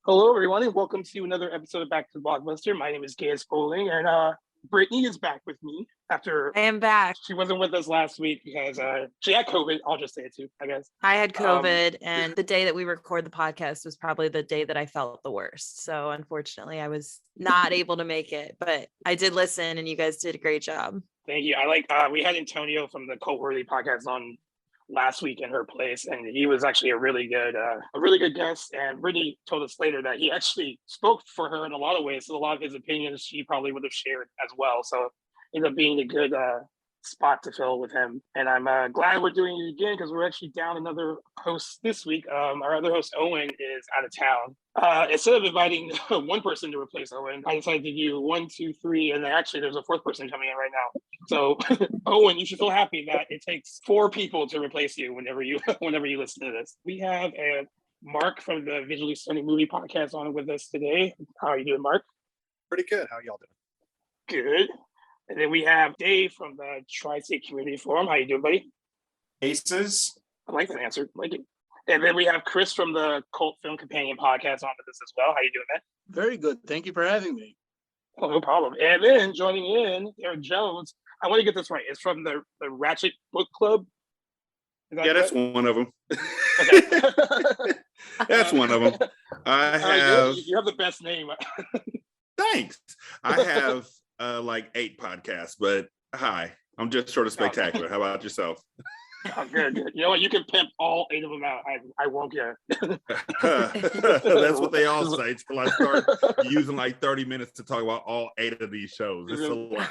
Hello, everyone, and welcome to another episode of Back to the Blockbuster. My name is Gaius Bowling, and Brittany is back with me after I am back. she wasn't with us last week because she had COVID. I'll just say it too, I guess. I had COVID, and the day that we record the podcast was probably the day that I felt the worst. So unfortunately, I was not able to make it, but I did listen, and you guys did a great job. Thank you. We had Antonio from the Cult Worthy podcast on last week in her place, and he was actually a really good guest. And Brittany told us later that he actually spoke for her in a lot of ways. So a lot of his opinions she probably would have shared as well. So it ended up being a good spot to fill with him. And I'm glad we're doing it again because we're actually down another host this week. Our other host, Owen, is out of town. Instead of inviting one person to replace Owen, I decided to do 1, 2, 3, and then actually there's a fourth person coming in right now. So Owen, you should feel happy that it takes 4 people to replace you whenever you listen to this. We have Mark from the Visually Stunning Movie Podcast on with us today. How are you doing, Mark? Pretty good. How y'all doing? Good. And then we have Dave from the Trystate Community Forum. How you doing, buddy? Aces. I like that answer. I like it. And then we have Chris from the Cult Film Companion Podcast on with us as well. How you doing, man? Very good. Thank you for having me. Oh, no problem. And then joining in, Eric Jones. I want to get this right. It's from the Ratchet Book Club. Yeah, that's one of them. Okay. That's one of them. I have. You have the best name. Thanks. I have like 8 podcasts, but hi, I'm just sort of spectacular. How about yourself? Oh, good. You know what? You can pimp all 8 of them out. I won't care. That's what they all say until I start using like 30 minutes to talk about all 8 of these shows. It's a lot.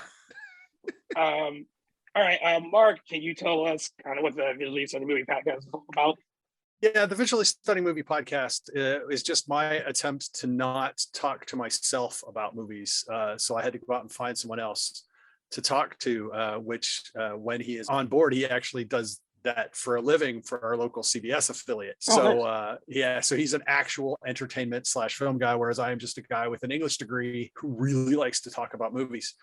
All right, Mark, can you tell us kind of what the Visually Stunning Movie Podcast is all about? Yeah, the Visually Stunning Movie Podcast is just my attempt to not talk to myself about movies. So I had to go out and find someone else to talk to, which when he is on board, he actually does that for a living for our local CBS affiliate. So so he's an actual entertainment / film guy, whereas I am just a guy with an English degree who really likes to talk about movies.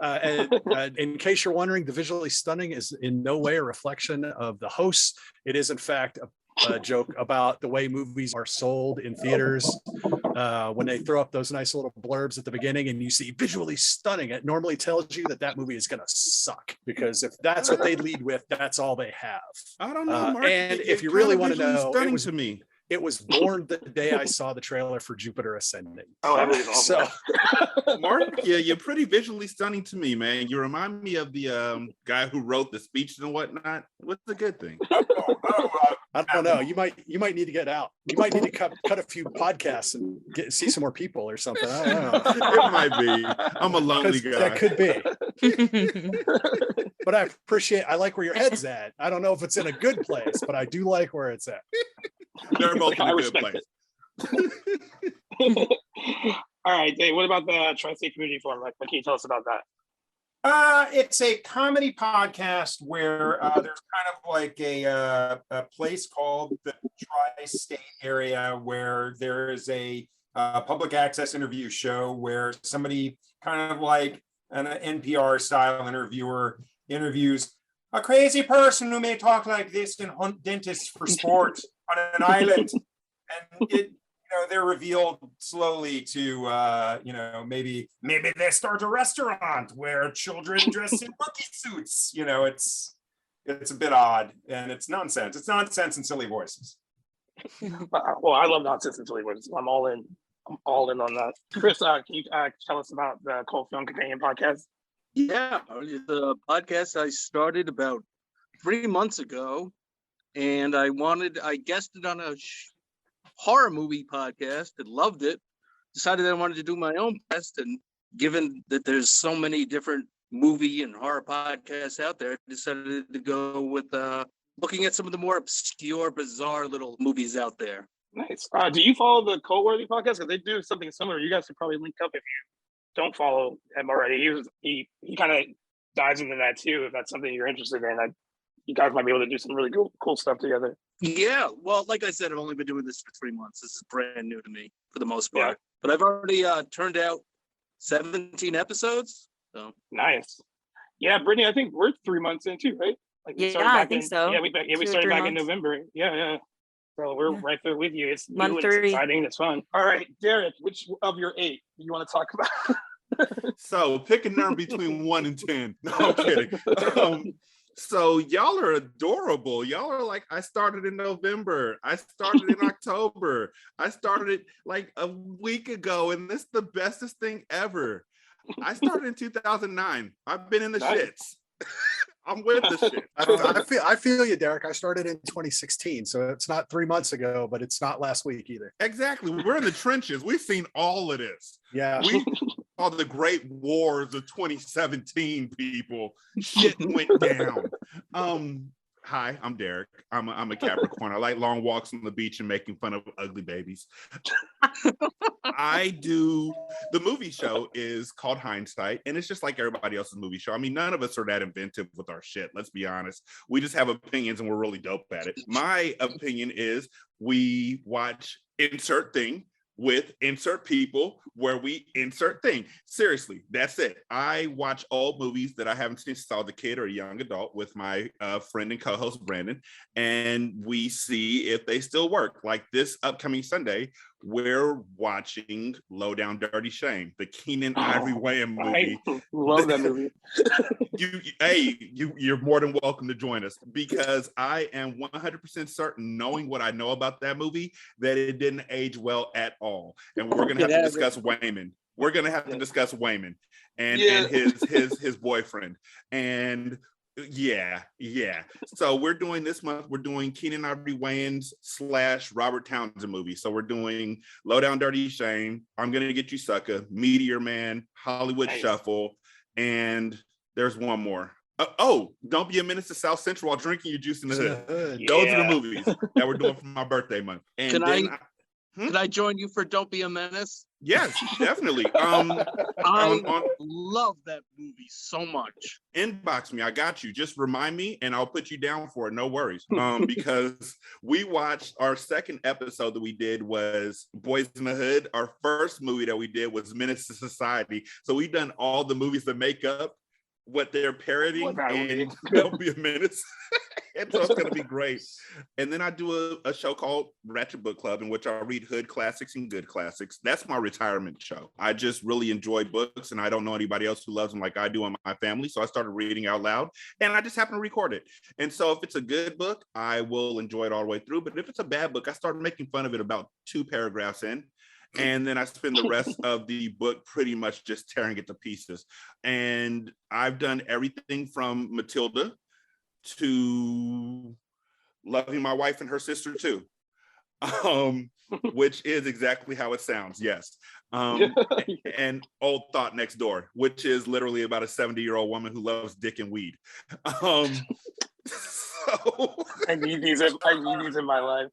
In case you're wondering, the Visually Stunning is in no way a reflection of the hosts. It is, in fact, a joke about the way movies are sold in theaters. When they throw up those nice little blurbs at the beginning and you see visually stunning, it normally tells you that movie is going to suck, because if that's what they lead with, that's all they have. I don't know, Mark. And if you really want to know, stunning to me. It was born the day I saw the trailer for Jupiter Ascending. Oh, that was awesome. So, Mark, yeah, you're pretty visually stunning to me, man. You remind me of the guy who wrote the speeches and whatnot. What's the good thing? I don't know. You might need to get out. You might need to cut a few podcasts and see some more people or something. I don't know. It might be. I'm a lonely guy. That could be. But I like where your head's at. I don't know if it's in a good place, but I do like where it's at. They're both in a good place. All right, Dave, what about the Tri-State Community Forum? What can you tell us about that? It's a comedy podcast where there's kind of like a place called the Tri-State area where there is a public access interview show where somebody kind of like an NPR style interviewer interviews a crazy person who may talk like this and hunt dentists for sport on an island, and they're revealed slowly to maybe they start a restaurant where children dress in monkey suits. It's a bit odd, and it's nonsense. It's nonsense and silly voices. Well, I love nonsense and silly voices. I'm all in on that. Chris, can you tell us about the Cult Film Companion Podcast? Yeah, the podcast I started about 3 months ago, and I guested on a horror movie podcast and loved it. Decided I wanted to do my own podcast, and given that there's so many different movie and horror podcasts out there, I decided to go with looking at some of the more obscure, bizarre little movies out there. Nice. Do you follow the Cult Worthy podcast? Because they do something similar. You guys should probably link up if you don't follow him already. He kind of dives into that too. If that's something you're interested in, you guys might be able to do some really cool stuff together. Yeah, well, like I said, I've only been doing this for 3 months. This is brand new to me for the most part. Yeah. But I've already turned out 17 episodes. So nice. Yeah, Brittany, I think we're 3 months in too, right? I think so. Yeah, we started back in November. Yeah. So we're Yeah. right there with you. It's Month new, it's 3. exciting, it's fun. All right, Derik, which of your 8 do you want to talk about? So pick a number between 1 and 10. No, I'm kidding. So y'all are adorable. Y'all are like, I started in November. I started in October. I started like a week ago, and this is the bestest thing ever. I started in 2009. I've been in the Nice. shits. I'm with the shit. I feel you, Derek. I started in 2016, so it's not 3 months ago, but it's not last week either. Exactly. We're in the trenches. We've seen all of this. Yeah. We saw the great wars of 2017, people. Shit went down. Hi, I'm Derik. I'm a Capricorn. I like long walks on the beach and making fun of ugly babies. The movie show is called Hindsight, and it's just like everybody else's movie show. I mean, none of us are that inventive with our shit, let's be honest. We just have opinions and we're really dope at it. My opinion is we watch insert thing with insert people where we insert thing. Seriously, that's it. I watch old movies that I haven't seen since I was a kid or a young adult with my friend and co-host Brandon, and we see if they still work. Like this upcoming Sunday, we're watching Low Down Dirty Shame, the Keenan Ivory Wayans movie. I love that movie. You're more than welcome to join us, because I am 100% certain, knowing what I know about that movie, that it didn't age well at all. And we're gonna have to discuss Wayman. We're gonna have to discuss Wayman and his boyfriend. And yeah. So we're doing this month, we're doing Keenan Ivory Wayans / Robert Townsend movie. So we're doing Low Down Dirty Shame, I'm Gonna Get You Sucker, Meteor Man, Hollywood Shuffle, and there's one more. Don't Be a Menace to South Central while drinking your juice in the hood. Those are the movies that we're doing for my birthday month. And Can I join you for Don't Be a Menace? Yes, definitely. I love that movie so much. Inbox me, I got you. Just remind me and I'll put you down for it. No worries. Because we watched, our second episode that we did was Boys in the Hood. Our first movie that we did was Menace to Society. So we've done all the movies that make up what they're parodying, and Don't Be a Menace. And so it's going to be great. And then I do a show called Ratchet Book Club, in which I read hood classics and good classics. That's my retirement show. I just really enjoy books, and I don't know anybody else who loves them like I do in my family. So I started reading out loud, and I just happen to record it. And so if it's a good book, I will enjoy it all the way through. But if it's a bad book, I started making fun of it about 2 paragraphs in. And then I spend the rest of the book pretty much just tearing it to pieces. And I've done everything from Matilda to Loving My Wife and Her Sister Too, which is exactly how it sounds, yes. And Old Thought Next Door, which is literally about a 70-year-old woman who loves dick and weed. So I need these in my life.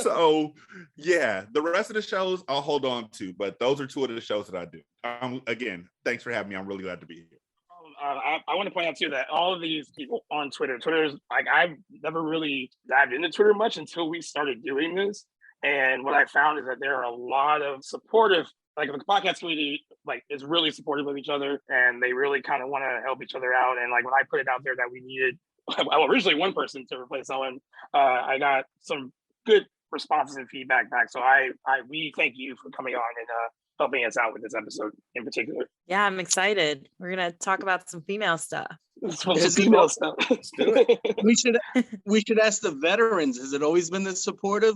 So yeah, the rest of the shows I'll hold on to, but those are 2 of the shows that I do. Again, thanks for having me. I'm really glad to be here. I want to point out too that all of these people on Twitter's like, I've never really dived into Twitter much until we started doing this. And what I found is that there are a lot of supportive, like the podcast community, like is really supportive of each other, and they really kind of want to help each other out. And like when I put it out there that we needed, well, originally one person to replace Owen, I got some good responses and feedback back. So we thank you for coming on and helping us out with this episode in particular. Yeah, I'm excited. We're gonna talk about some female stuff. Some female stuff. Let's do it. We should ask the veterans. Has it always been this supportive?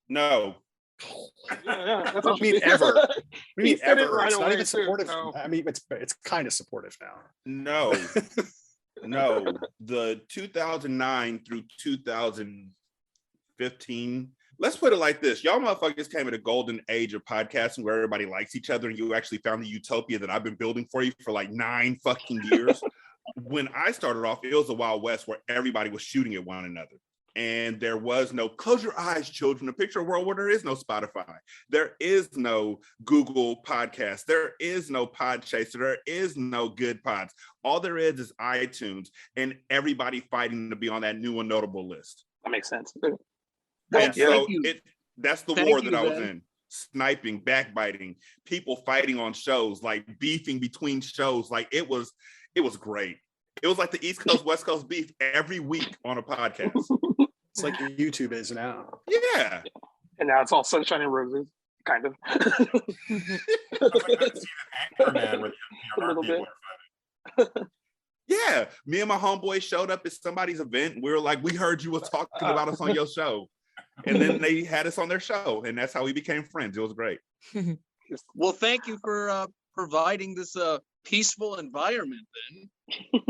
No. Yeah, that's I mean, ever. I mean, said it ever. right It's not away, even too, supportive. so. I mean, it's kind of supportive now. No. The 2009 through 2015. Let's put it like this. Y'all motherfuckers came at a golden age of podcasting where everybody likes each other, and you actually found the utopia that I've been building for you for like 9 fucking years. When I started off, it was the Wild West where everybody was shooting at one another. And there was no, close your eyes, children, a picture of a world where there is no Spotify. There is no Google Podcast. There is no Podchaser. There is no Good Pods. All there is iTunes, and everybody fighting to be on that new and notable list. That makes sense. That's the war that I was in. Sniping, backbiting, people fighting on shows, like beefing between shows. Like it was great. It was like the East Coast, West Coast beef every week on a podcast. It's like YouTube is now. Yeah. And now it's all sunshine and roses, kind of. Anchorman where the A little people bit. are fighting. Yeah. Me and my homeboy showed up at somebody's event. We were like, we heard you was talking about us on your show. And then they had us on their show. And that's how we became friends. It was great. Well, thank you for providing this peaceful environment then.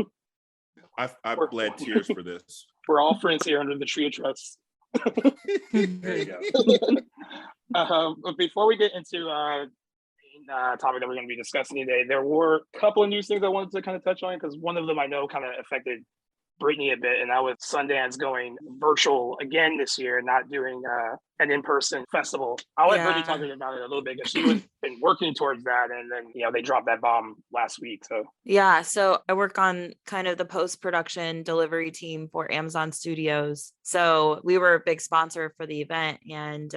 I bled tears for this. We're all friends here under the tree of trust. There you go. But before we get into topic that we're going to be discussing today, there were a couple of news things I wanted to kind of touch on, because one of them I know kind of affected Brittany a bit, and that was Sundance going virtual again this year, not doing an in-person festival. I'll let Brittany talk about it a little bit, because she's been working towards that, and then they dropped that bomb last week. So I work on kind of the post-production delivery team for Amazon Studios. So we were a big sponsor for the event, and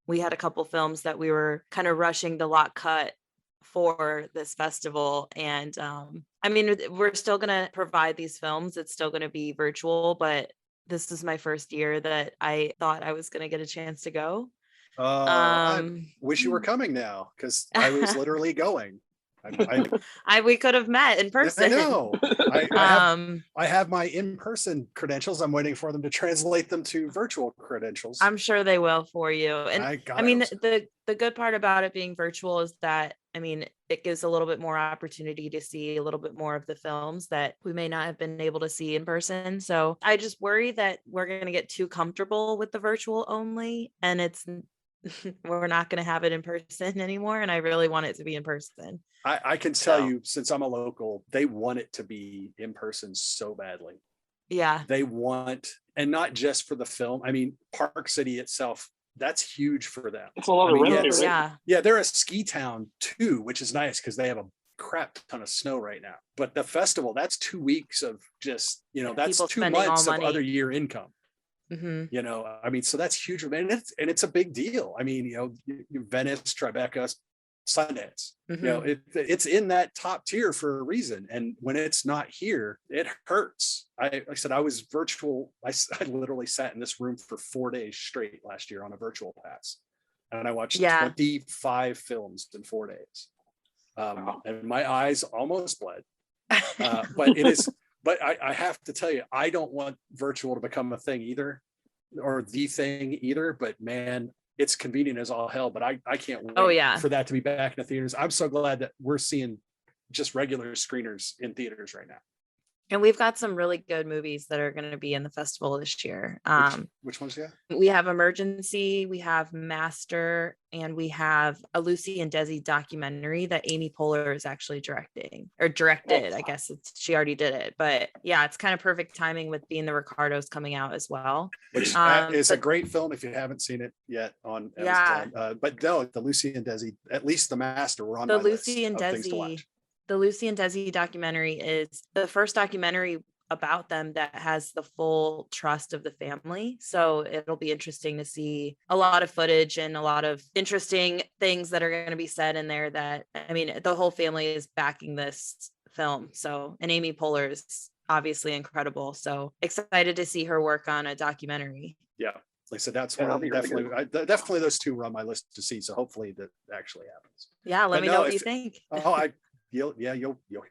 we had a couple films that we were kind of rushing the lot cut for this festival. And I mean, we're still going to provide these films. It's still going to be virtual, but this is my first year that I thought I was going to get a chance to go. I wish you were coming now, because I was literally going. We could have met in person. I know. I have my in-person credentials. I'm waiting for them to translate them to virtual credentials. I'm sure they will for you. And I mean, the good part about it being virtual is that, I mean, it gives a little bit more opportunity to see a little bit more of the films that we may not have been able to see in person. So I just worry that we're going to get too comfortable with the virtual only, and we're not going to have it in person anymore. And I really want it to be in person. I can tell you, since I'm a local, they want it to be in person so badly. Yeah. They want, and not just for the film. I mean, Park City itself, that's huge for them. It's a lot of revenue. Yeah, they're a ski town too, which is nice because they have a crap ton of snow right now. But the festival, that's 2 weeks of just, that's 2 months of other year income. Mm-hmm. I mean, so that's huge, and it's a big deal. I mean, Venice, Tribeca, Sundance, Mm-hmm. It's in that top tier for a reason. And when it's not here, it hurts. I said, I was virtual. I literally sat in this room for 4 days straight last year on a virtual pass, and I watched 25 films in 4 days. And my eyes almost bled. But it is. But I have to tell you, I don't want virtual to become a thing either, or the thing either. But man, it's convenient as all hell. But I can't wait for that to be back in the theaters. I'm so glad that we're seeing just regular screeners in theaters right now. And we've got some really good movies that are going to be in the festival this year. Which ones? Yeah, we have Emergency, we have Master, and we have a Lucy and Desi documentary that Amy Poehler is actually directed. I guess she already did it, but yeah, it's kind of perfect timing with being the Ricardos coming out as well. Which is a great film if you haven't seen it yet on Amazon. But no, the Lucy and Desi, at least the Master, were on the my Lucy list and of things to watch. The Lucy and Desi documentary is the first documentary about them that has the full trust of the family. So it'll be interesting to see a lot of footage and a lot of interesting things that are going to be said in there that, I mean, the whole family is backing this film. So, and Amy Poehler is obviously incredible. So excited to see her work on a documentary. Yeah. Like I said, that's one of them. Definitely those two were on my list to see. So hopefully that actually happens. Yeah. Let me know what you think. You'll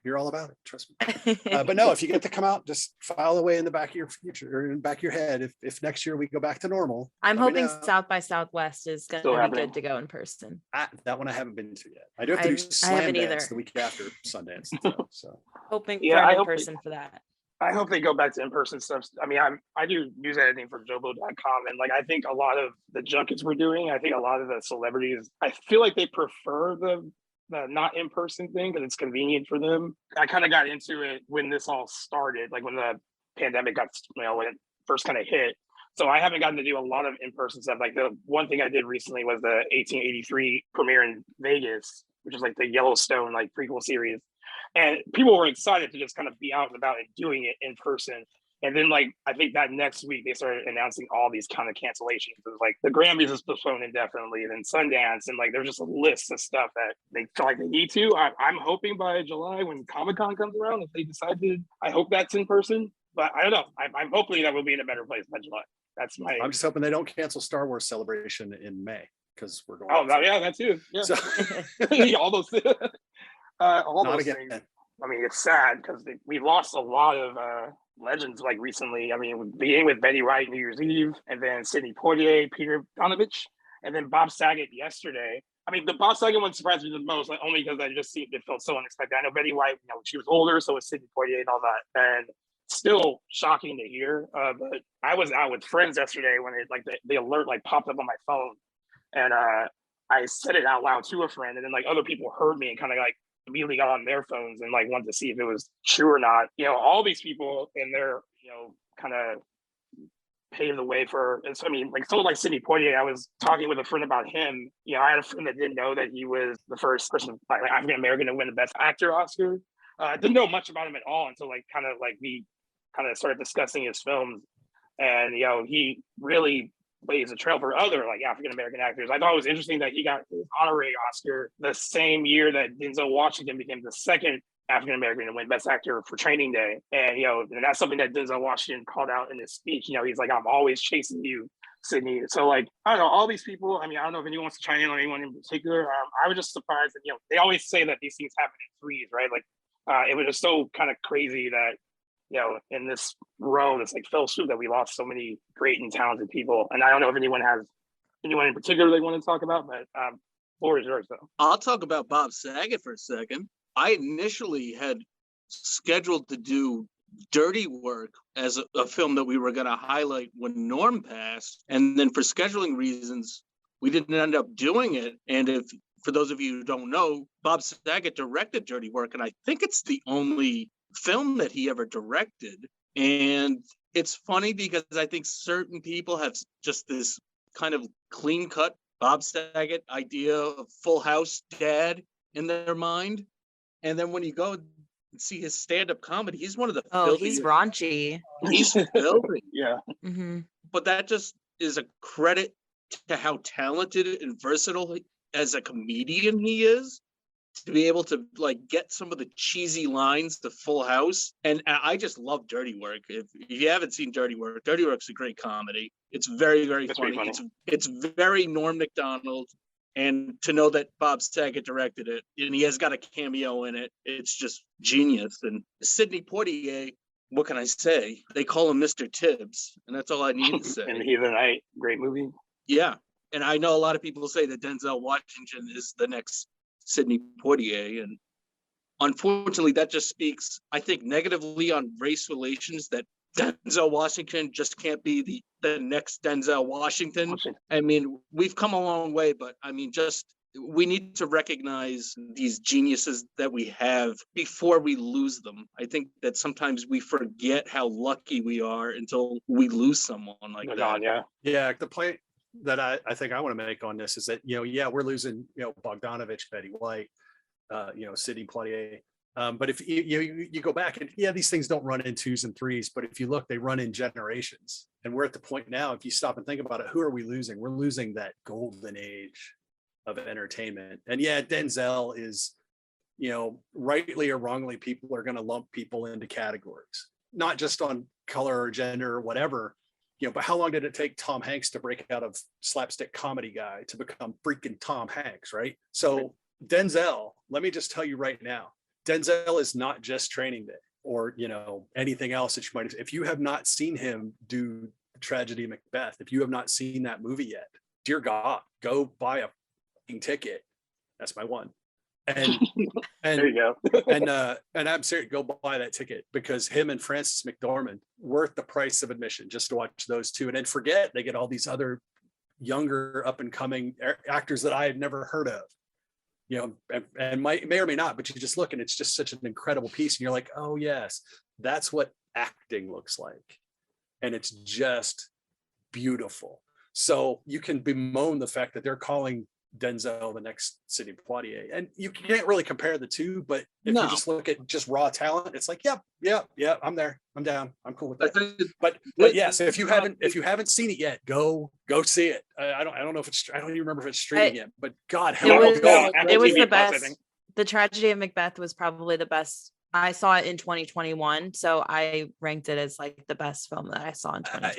hear all about it. Trust me. But no, if you get to come out, just file away in the back of your future or in the back of your head. If next year we go back to normal, I'm hoping South by Southwest is going to be good to go in person. That one I haven't been to yet. I do have to do Sundance the week after Sundance. So hoping for in person for that. I hope they go back to in-person stuff. I mean, I do news editing for Jobo.com, and I think a lot of the junkets we're doing, I think a lot of the celebrities, I feel like they prefer the not in-person thing because it's convenient for them. I kind of got into it when this all started, when the pandemic got, when it first kind of hit. So I haven't gotten to do a lot of in-person stuff. The one thing I did recently was the 1883 premiere in Vegas, which is the Yellowstone prequel series. And people were excited to just kind of be out and about and doing it in person. And then I think that next week they started announcing all these kind of cancellations. It was the Grammys is postponed indefinitely, and then Sundance, and there's just a list of stuff that they feel like they need to. I'm hoping by July when Comic-Con comes around, if they decide to, I hope that's in person. But I don't know. I'm hoping that we'll be in a better place by July. That's my. I'm just hoping they don't cancel Star Wars Celebration in May because we're going. Oh, yeah, that too. Yeah, So, all those, all not those again. things. I mean, it's sad because we lost a lot of legends like recently. I mean, beginning with Betty White New Year's Eve, and then Sidney Poitier, Peter Donovich, and then Bob Saget yesterday. I mean, the Bob Saget one surprised me the most, like, only because it felt so unexpected. I know Betty White, she was older, so was Sidney Poitier and all that, and still shocking to hear. But I was out with friends yesterday when it the alert popped up on my phone, and I said it out loud to a friend, and then other people heard me and kind of immediately got on their phones and wanted to see if it was true or not. All these people in their kind of paved the way for. I mean, someone like Sidney Poitier. I was talking with a friend about him. I had a friend that didn't know that he was the first person, African American, to win the Best Actor Oscar. Didn't know much about him at all until we kind of started discussing his films, and he really lays a trail for other African American actors. I thought it was interesting that he got his honorary Oscar the same year that Denzel Washington became the second African American to win Best Actor for Training Day. And and that's something that Denzel Washington called out in his speech. He's like, "I'm always chasing you, Sydney." So I don't know, all these people. I mean, I don't know if anyone wants to chime in on anyone in particular. I was just surprised that they always say that these things happen in threes, right? It was just so kind of crazy that in this row, this fell swoop, that we lost so many great and talented people. And I don't know if anyone has anyone in particular they want to talk about, but floor is yours though. I'll talk about Bob Saget for a second. I initially had scheduled to do Dirty Work as a film that we were going to highlight when Norm passed. And then for scheduling reasons, we didn't end up doing it. And for those of you who don't know, Bob Saget directed Dirty Work, and I think it's the only film that he ever directed. And it's funny because I think certain people have just this kind of clean-cut Bob Saget idea of Full House dad in their mind. And then when you go and see his stand-up comedy, he's one of the he's raunchy. He's filthy. Yeah. Mm-hmm. But that just is a credit to how talented and versatile as a comedian he is, to be able to get some of the cheesy lines to Full House. And I just love Dirty Work. If you haven't seen Dirty Work's a great comedy. It's very, very funny. It's very Norm Macdonald. And to know that Bob Saget directed it, and he has got a cameo in it, it's just genius. And Sidney Poitier, what can I say? They call him Mr. Tibbs, and that's all I need to say. And The Heathenite, great movie. Yeah. And I know a lot of people say that Denzel Washington is the next Sidney Poitier, and unfortunately that just speaks, I think, negatively on race relations, that Denzel Washington just can't be the next Denzel Washington. I mean, we've come a long way, but I mean, we need to recognize these geniuses that we have before we lose them. I think that sometimes we forget how lucky we are until we lose someone like that. Yeah. The point that I think I want to make on this is that, we're losing, Bogdanovich, Betty White, Sidney Poitier. But if you go back and these things don't run in twos and threes, but if you look, they run in generations. And we're at the point now, if you stop and think about it, who are we losing? We're losing that golden age of entertainment. And Denzel is, rightly or wrongly, people are going to lump people into categories, not just on color or gender or whatever. But how long did it take Tom Hanks to break out of slapstick comedy guy to become freaking Tom Hanks, right? So Denzel, let me just tell you right now, Denzel is not just Training Day or, anything else that you might have. If you have not seen him do Tragedy of Macbeth, if you have not seen that movie yet, dear God, go buy a ticket. That's my one. And there you go. and I'm serious, go buy that ticket, because him and Frances McDormand worth the price of admission just to watch those two. And then forget they get all these other younger up and coming actors that I had never heard of, and may or may not, but you just look and it's just such an incredible piece. And you're like, oh yes, that's what acting looks like. And it's just beautiful. So you can bemoan the fact that they're calling Denzel the next Sidney Poitier, and you can't really compare the two, but if you just look at just raw talent, it's like, yep, I'm there, I'm down, I'm cool with that. But yes, if you haven't seen it yet, go see it. I don't even remember if it's streaming yet, but God, it was the best. The Tragedy of Macbeth was probably the best I saw it in 2021, so I ranked it as like the best film that I saw in 2021.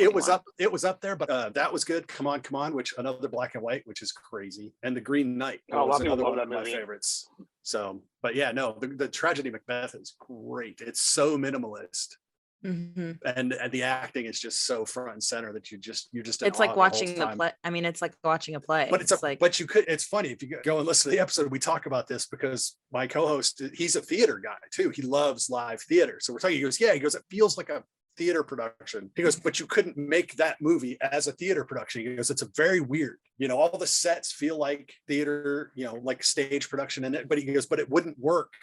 It was up there, but that was good. Come on, which another black and white, which is crazy. And The Green Knight was another one of my favorites. So, but yeah, no, the Tragedy Macbeth is great. It's so minimalist. Mm-hmm. And the acting is just so front and center that you're just it's like watching the play. I mean, it's like watching a play. But it's funny if you go and listen to the episode, we talk about this because my co-host, he's a theater guy too. He loves live theater. So we're talking, he goes, it feels like a theater production. He goes, but you couldn't make that movie as a theater production. He goes, it's a very weird, all the sets feel like theater, like stage production in it, but he goes, but it wouldn't work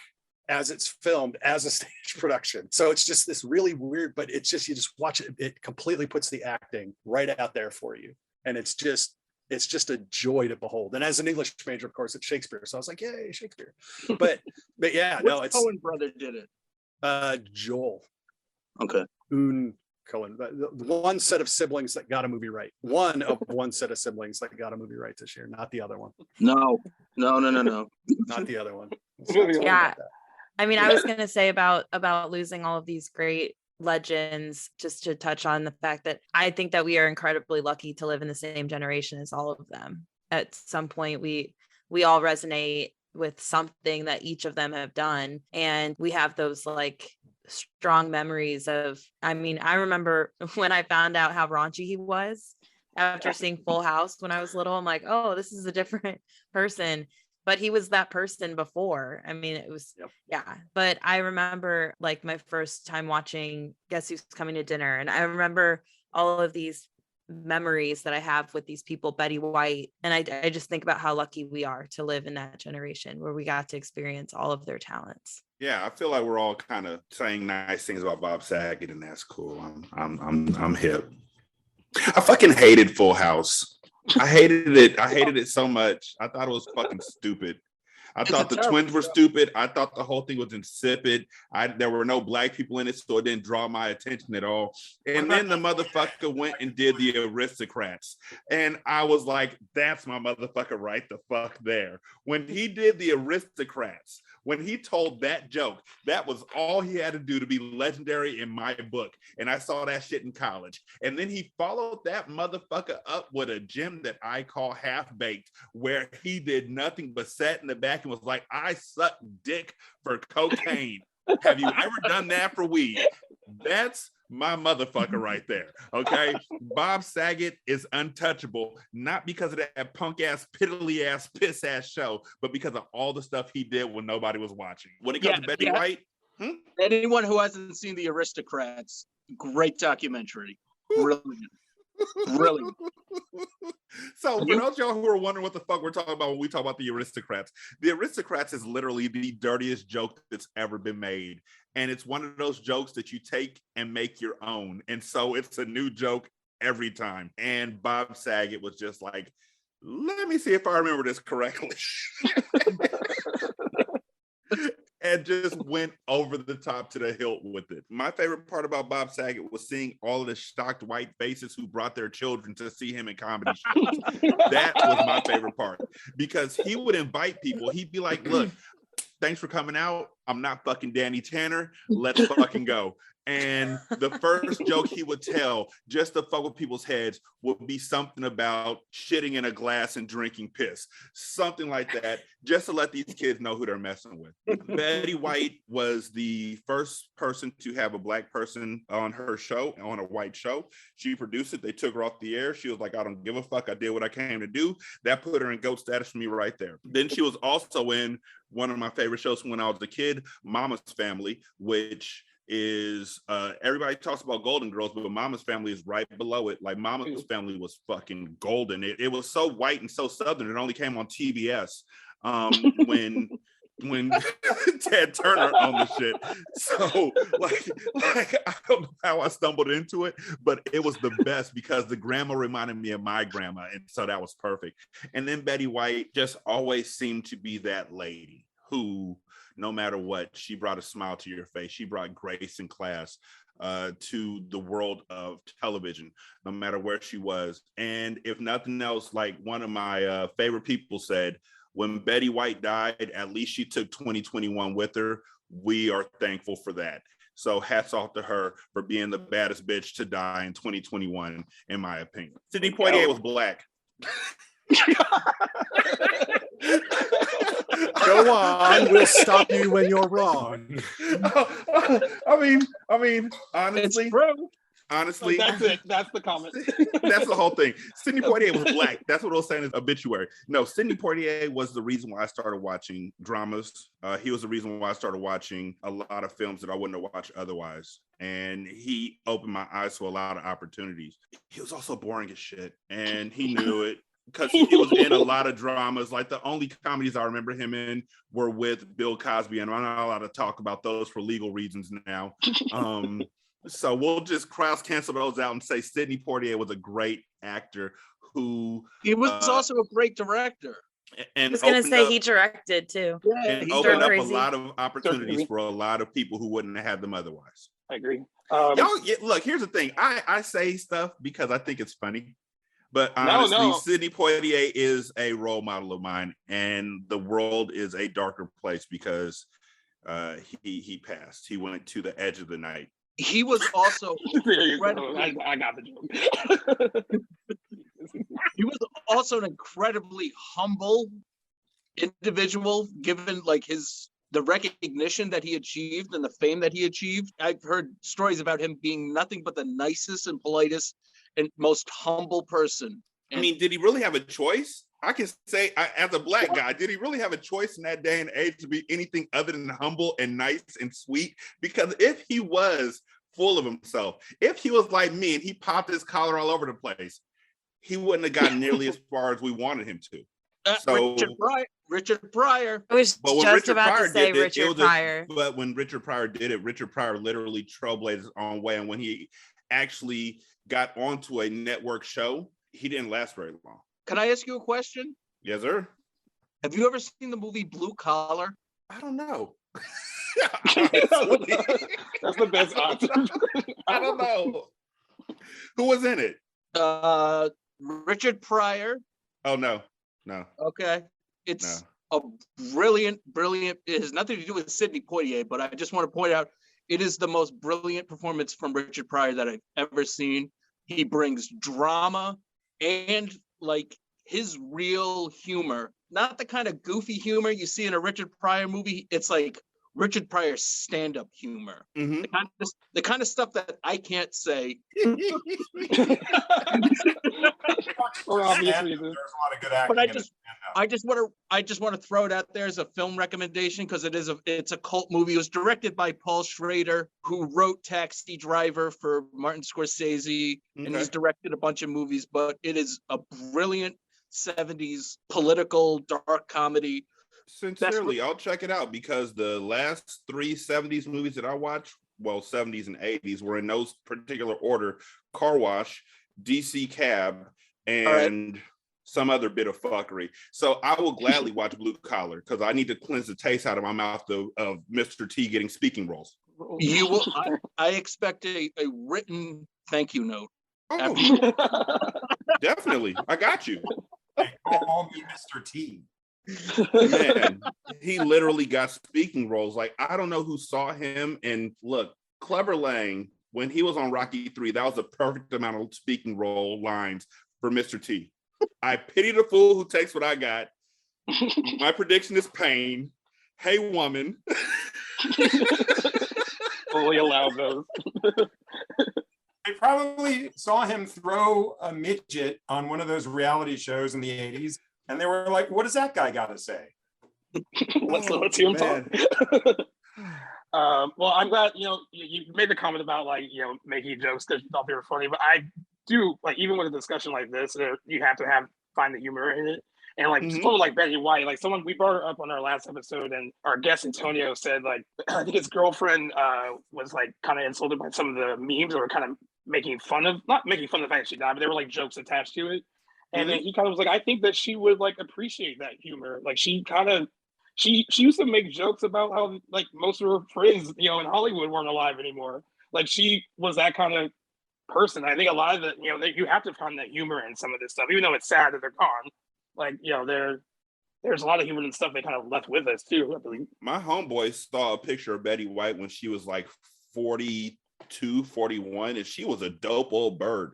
as it's filmed as a stage production. So it's just this really weird, but it's just, you just watch it. It completely puts the acting right out there for you. And it's just a joy to behold. And as an English major, of course, it's Shakespeare. So I was like, yay, Shakespeare. But yeah, no, it's Owen brother did it. Joel. Okay. Cohen, the one set of siblings that got a movie right. One of one set of siblings that got a movie right this year, not the other one. No. Not the other one. Yeah. I mean, I was going to say about losing all of these great legends, just to touch on the fact that I think that we are incredibly lucky to live in the same generation as all of them. At some point, we all resonate with something that each of them have done. And we have those like strong memories of, I mean, I remember when I found out how raunchy he was after seeing Full House when I was little. I'm like, oh, this is a different person. But he was that person before. I mean, it was, yeah. But I remember like my first time watching Guess Who's Coming to Dinner. And I remember all of these memories that I have with these people, Betty White. And I just think about how lucky we are to live in that generation where we got to experience all of their talents. Yeah, I feel like we're all kind of saying nice things about Bob Saget, and that's cool. I'm hip. I fucking hated Full House. I hated it so much. I thought it was fucking stupid. I thought the twins were stupid. I thought the whole thing was insipid. There were no black people in it, so it didn't draw my attention at all. And then the motherfucker went and did the Aristocrats. And I was like, that's my motherfucker right the fuck there. When he did the Aristocrats, when he told that joke, that was all he had to do to be legendary in my book. And I saw that shit in college. And then he followed that motherfucker up with a gem that I call Half-Baked, where he did nothing but sat in the back and was like, I suck dick for cocaine. Have you ever done that for weed? That's my motherfucker right there. Okay. Bob Saget is untouchable, not because of that punk ass, piddly ass, piss ass show, but because of all the stuff he did when nobody was watching. When it comes to Betty White, anyone who hasn't seen The Aristocrats, great documentary. Brilliant. So for those y'all who are wondering what the fuck we're talking about when we talk about The Aristocrats is literally the dirtiest joke that's ever been made. And it's one of those jokes that you take and make your own. And so it's a new joke every time. And Bob Saget was just like, let me see if I remember this correctly. And just went over the top to the hilt with it. My favorite part about Bob Saget was seeing all of the shocked white faces who brought their children to see him in comedy shows. That was my favorite part, because he would invite people. He'd be like, look, thanks for coming out. I'm not fucking Danny Tanner. Let's fucking go. And the first joke he would tell, just to fuck with people's heads, would be something about shitting in a glass and drinking piss. Something like that, just to let these kids know who they're messing with. Betty White was the first person to have a black person on her show, on a white show. She produced it. They took her off the air. She was like, I don't give a fuck. I did what I came to do. That put her in GOAT status for me right there. Then she was also in one of my favorite shows when I was a kid, Mama's Family, which is everybody talks about Golden Girls, but Mama's Family is right below it. Like, Mama's Family was fucking golden. It was so white and so southern. It only came on TBS when Ted Turner on the shit. So like I don't know how I stumbled into it, but it was the best because the grandma reminded me of my grandma, and so that was perfect. And then Betty White just always seemed to be that lady who, no matter what, she brought a smile to your face. She brought grace and class to the world of television, no matter where she was. And if nothing else, like one of my favorite people said, when Betty White died, at least she took 2021 with her. we are thankful for that. So hats off to her for being the baddest bitch to die in 2021, in my opinion. Sidney Poitier was black. Go on, we'll stop you when you're wrong. I mean, honestly, honestly, that's it. That's the comment. That's the whole thing. Sidney Poitier was black. That's what I was saying in his obituary. No, Sidney Poitier was the reason why I started watching dramas. He was the reason why I started watching a lot of films that I wouldn't have watched otherwise. And he opened my eyes to a lot of opportunities. He was also boring as shit, and he knew it. Because he was in a lot of dramas. Like the only comedies I remember him in were with Bill Cosby, and I'm not allowed to talk about those for legal reasons now. So we'll just cross cancel those out and say Sidney Poitier was a great actor who he was also a great director. I was gonna say he directed too. And he opened up a lot of opportunities for a lot of people who wouldn't have had them otherwise. I agree. Look, here's the thing. I say stuff because I think it's funny. But honestly, Sidney Poitier is a role model of mine, and the world is a darker place because he passed. He went to the edge of the night. He was also I got the joke. He was also an incredibly humble individual, given like the recognition that he achieved and the fame that he achieved. I've heard stories about him being nothing but the nicest and politest and most humble person. I mean, did he really have a choice? I can say, as a black guy, did he really have a choice in that day and age to be anything other than humble and nice and sweet? Because if he was full of himself, if he was like me and he popped his collar all over the place, he wouldn't have gotten nearly as far as we wanted him to. So Richard Pryor. I was just about to say Richard Pryor. But when Richard Pryor did it, Richard Pryor literally trailblazed his own way. And when he actually got onto a network show, he didn't last very long. Can I ask you a question? Yes, sir. Have you ever seen the movie Blue Collar? I don't know. That's the best answer. I don't know. Who was in it? Richard Pryor. Oh, no. Okay. It's a brilliant. It has nothing to do with Sidney Poitier, but I just want to point out it is the most brilliant performance from Richard Pryor that I've ever seen. He brings drama and like his real humor, not the kind of goofy humor you see in a Richard Pryor movie. It's like Richard Pryor's stand-up humor, the kind of stuff that I can't say. For obvious reasons. There's a lot of good acting. But I just want to throw it out there as a film recommendation because it's a cult movie. It was directed by Paul Schrader, who wrote Taxi Driver for Martin Scorsese, and he's directed a bunch of movies. But it is a brilliant 70s political dark comedy. Sincerely, I'll check it out because the last 3 70s movies that I watched, well, 70s and 80s, were in no particular order: Car Wash, DC Cab, and some other bit of fuckery. So I will gladly watch Blue Collar because I need to cleanse the taste out of my mouth of Mr. T getting speaking roles. You will. I expect a written thank you note. Oh, definitely. I got you. Call me Mr. T. Man, he literally got speaking roles. Like, I don't know who saw him. And look, Clubber Lang, when he was on Rocky 3, that was the perfect amount of speaking role lines for Mr. T. I pity the fool who takes what I got. My prediction is pain. Hey, woman. Fully allow those. I probably saw him throw a midget on one of those reality shows in the 80s. And they were like, what does that guy got to say? Let's hear him talk. Well, I'm glad, you made the comment about making jokes because you thought they were funny, but I do, like, even with a discussion like this, you have to find the humor in it. And like someone like Betty White, like someone we brought her up on our last episode, and our guest Antonio said, like, I think his girlfriend was like kind of insulted by some of the memes, or kind of not making fun of the fact she died, but there were like jokes attached to it. And then he kind of was like, I think that she would like appreciate that humor. Like she used to make jokes about how like most of her friends, in Hollywood weren't alive anymore. Like she was that kind of person. I think a lot of it, you have to find that humor in some of this stuff, even though it's sad that they're gone. Like, there's a lot of human stuff they kind of left with us too. I believe. My homeboy saw a picture of Betty White when she was like 42, 41, and she was a dope old bird.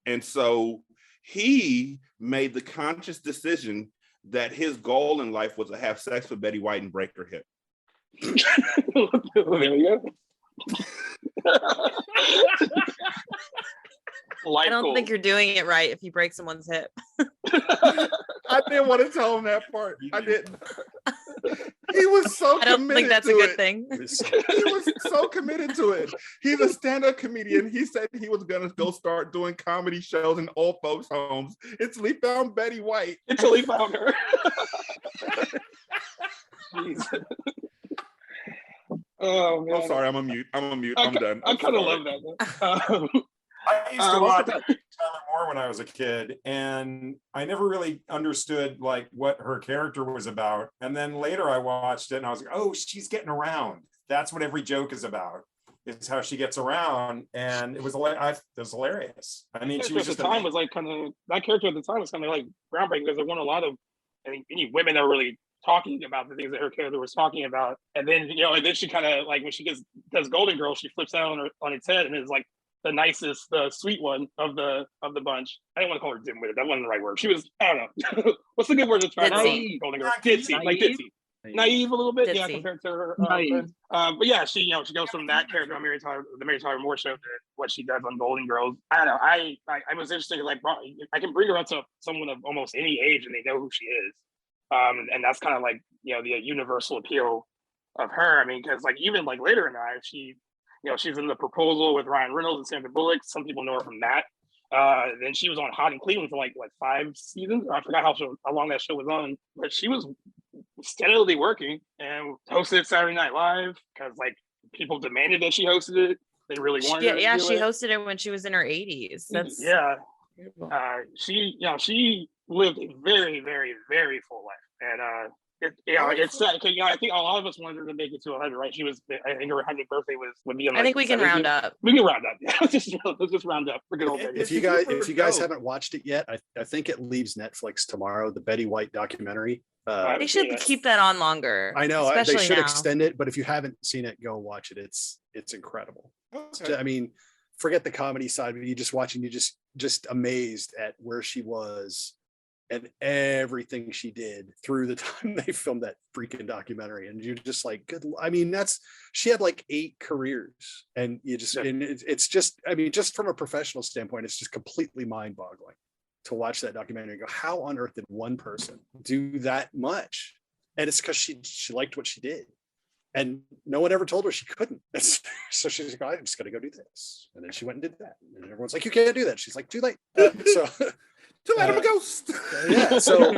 And so he made the conscious decision that his goal in life was to have sex with Betty White and break her hip. There you go. I don't think you're doing it right if you break someone's hip. I didn't want to tell him that part. I didn't. He was so committed. I don't think that's a good thing. He was so committed to it. He's a stand-up comedian. He said he was gonna go start doing comedy shows in old folks' homes until he found Betty White. Until he found her. Jeez. Oh man. I'm sorry, I'm a mute. I'm done. I kind of love that. I used to watch Tyler Moore when I was a kid, and I never really understood like what her character was about. And then later I watched it and I was like, oh, she's getting around. That's what every joke is about. It's how she gets around. And it was hilarious. I mean, she was just at the time was like kind of, that character at the time was kind of like groundbreaking because there weren't a lot of, I think, any women that were really talking about the things that her character was talking about. And then, and then she kind of like, when she does Golden Girl, she flips out on its head and is like the nicest, the sweet one of the bunch. I didn't want to call her dim-witted. That wasn't the right word. She was, I don't know. What's the good word to describe Golden Girl? Ditzy, like ditzy. Naive a little bit, Ditzy. yeah, compared to her friends. But yeah, she goes from that character on the Mary Tyler Moore show to what she does on Golden Girls. I don't know. I was interested, like, I can bring her up to someone of almost any age and they know who she is. And that's kind of like, the universal appeal of her. I mean, because like even like later in life, she's in The Proposal with Ryan Reynolds and Sandra Bullock. Some people know her from that. Then she was on Hot in Cleveland for like 5 seasons. I forgot how long that show was on, but she was steadily working and hosted Saturday Night Live because like people demanded that she hosted it. They really wanted her to do she it. hosted it when she was in her 80s. That's she lived a very, very, very full life, and it's sad because I think a lot of us wanted her to make it to 100. Right? She was. I think her 100th birthday would be. I think we can round up. We can round up. Yeah, let's just round up. We're good old If you guys haven't watched it yet, I think it leaves Netflix tomorrow. The Betty White documentary. They should keep that on longer. I know they should now. extend it, but if you haven't seen it, go watch it. It's incredible. Okay. I mean, forget the comedy side, but you just amazed at where she was and everything she did through the time they filmed that freaking documentary. And you're just like, good. I mean, she had like 8 careers, and it's just, I mean, just from a professional standpoint, it's just completely mind boggling to watch that documentary and go, how on earth did one person do that much? And it's because she liked what she did. And no one ever told her she couldn't. So she's like, I'm just going to go do this. And then she went and did that. And everyone's like, you can't do that. She's like, too late. Too late, I'm a ghost. Yeah. So,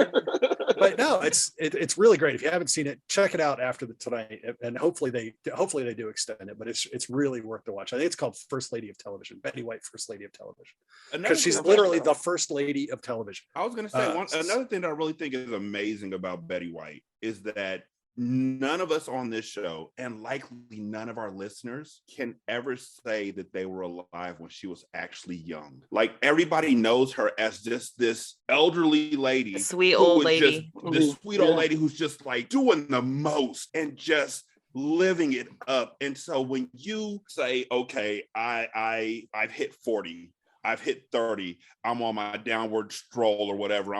but no, it's really great. If you haven't seen it, check it out after tonight. And hopefully they do extend it. But it's really worth the watch. I think it's called First Lady of Television. Betty White, First Lady of Television, because she's literally the first lady of television. I was going to say another thing that I really think is amazing about Betty White is that none of us on this show, and likely none of our listeners, can ever say that they were alive when she was actually young. Like, everybody knows her as just this elderly lady, sweet old lady, who's just like doing the most and just living it up. And so when you say, okay, I've hit 40, I've hit 30, I'm on my downward stroll or whatever,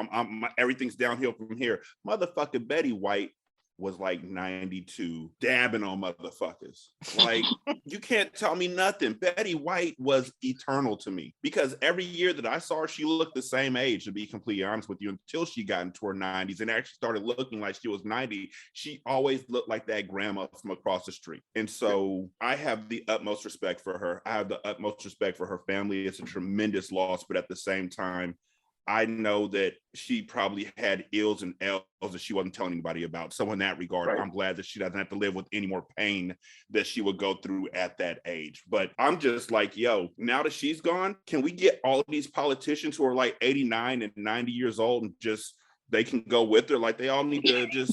everything's downhill from here. Motherfucking Betty White was like 92, dabbing on motherfuckers. Like, you can't tell me nothing. Betty White was eternal to me, because every year that I saw her, she looked the same age, to be completely honest with you, until she got into her 90s and actually started looking like she was 90. She always looked like that grandma from across the street. And so I have the utmost respect for her. I have the utmost respect for her family. It's a tremendous loss, but at the same time, I know that she probably had ills and ills that she wasn't telling anybody about. So in that regard, right, I'm glad that she doesn't have to live with any more pain that she would go through at that age. But I'm just like, yo, now that she's gone, can we get all of these politicians who are like 89 and 90 years old and just, they can go with her? Like, they all need to just...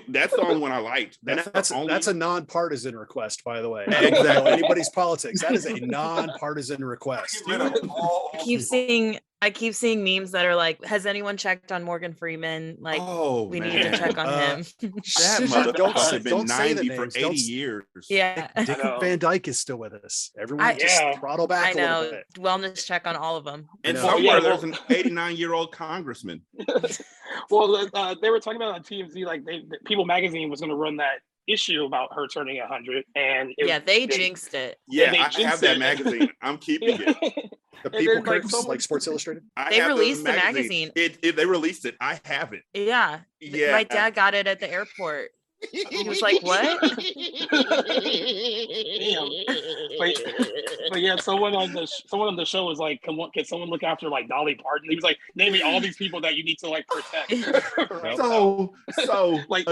That's the only one I liked. That's a nonpartisan request, by the way. Exactly. Anybody's politics. That is a nonpartisan request. I keep seeing I keep seeing memes that are like, has anyone checked on Morgan Freeman? Like, Oh, we man. need to check on him. That Don't motherfucker say- has been don't say the 90 for names. 80 Don't- years. Yeah. Dick know. Van Dyke is still with us. Everyone just Yeah. throttle back I a little know. bit. Wellness check on all of them. And know. somewhere Yeah, there's well- an 89-year-old congressman. Well, they were talking about on TMZ, like People Magazine was going to run that issue about her turning 100, and They jinxed it. Yeah, they I jinxed have that it. magazine. I'm keeping it. The And people then, like, curtains, someone- like Sports Illustrated. I They have released the magazine. They released it. I have it. Yeah. Yeah. My dad got it at the airport. He was like, what? But yeah, someone on the show was like, can someone look after like Dolly Parton? He was like, name me all these people that you need to like protect. Right now. So Like-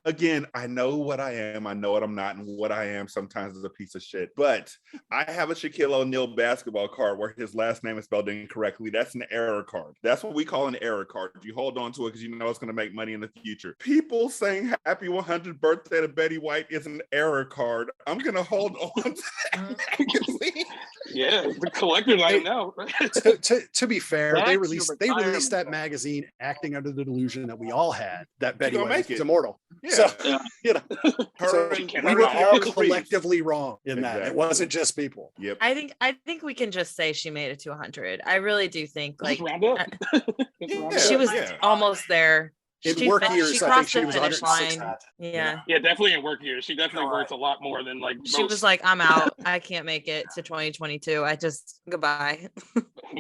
again, I know what I am. I know what I'm not, and what I am sometimes is a piece of shit. But I have a Shaquille O'Neal basketball card where his last name is spelled incorrectly. That's an error card. That's what we call an error card. You hold on to it because you know it's going to make money in the future. People saying happy 100th birthday to Betty White is an error card. I'm going to hold on to that magazine. Yeah, the collector's item now. To be fair, That's they your released retirement that fund. magazine acting under the delusion that we all had that Betty gonna White make was it. immortal. Yeah. So Yeah. you know, Her so and- can't we write were about all Keanu Reeves. collectively wrong in that. It Exactly. wasn't just people. Yep. I think we can just say she made it to 100. I really do think like Just round up. Just round she up. was Yeah. almost there. In She work fin- years, she I think crossed she the was finish 106. line. Yeah. Yeah, definitely in work years. She definitely God. worked a lot more than like She was most. like, I'm out. I can't make it to 2022. I just goodbye.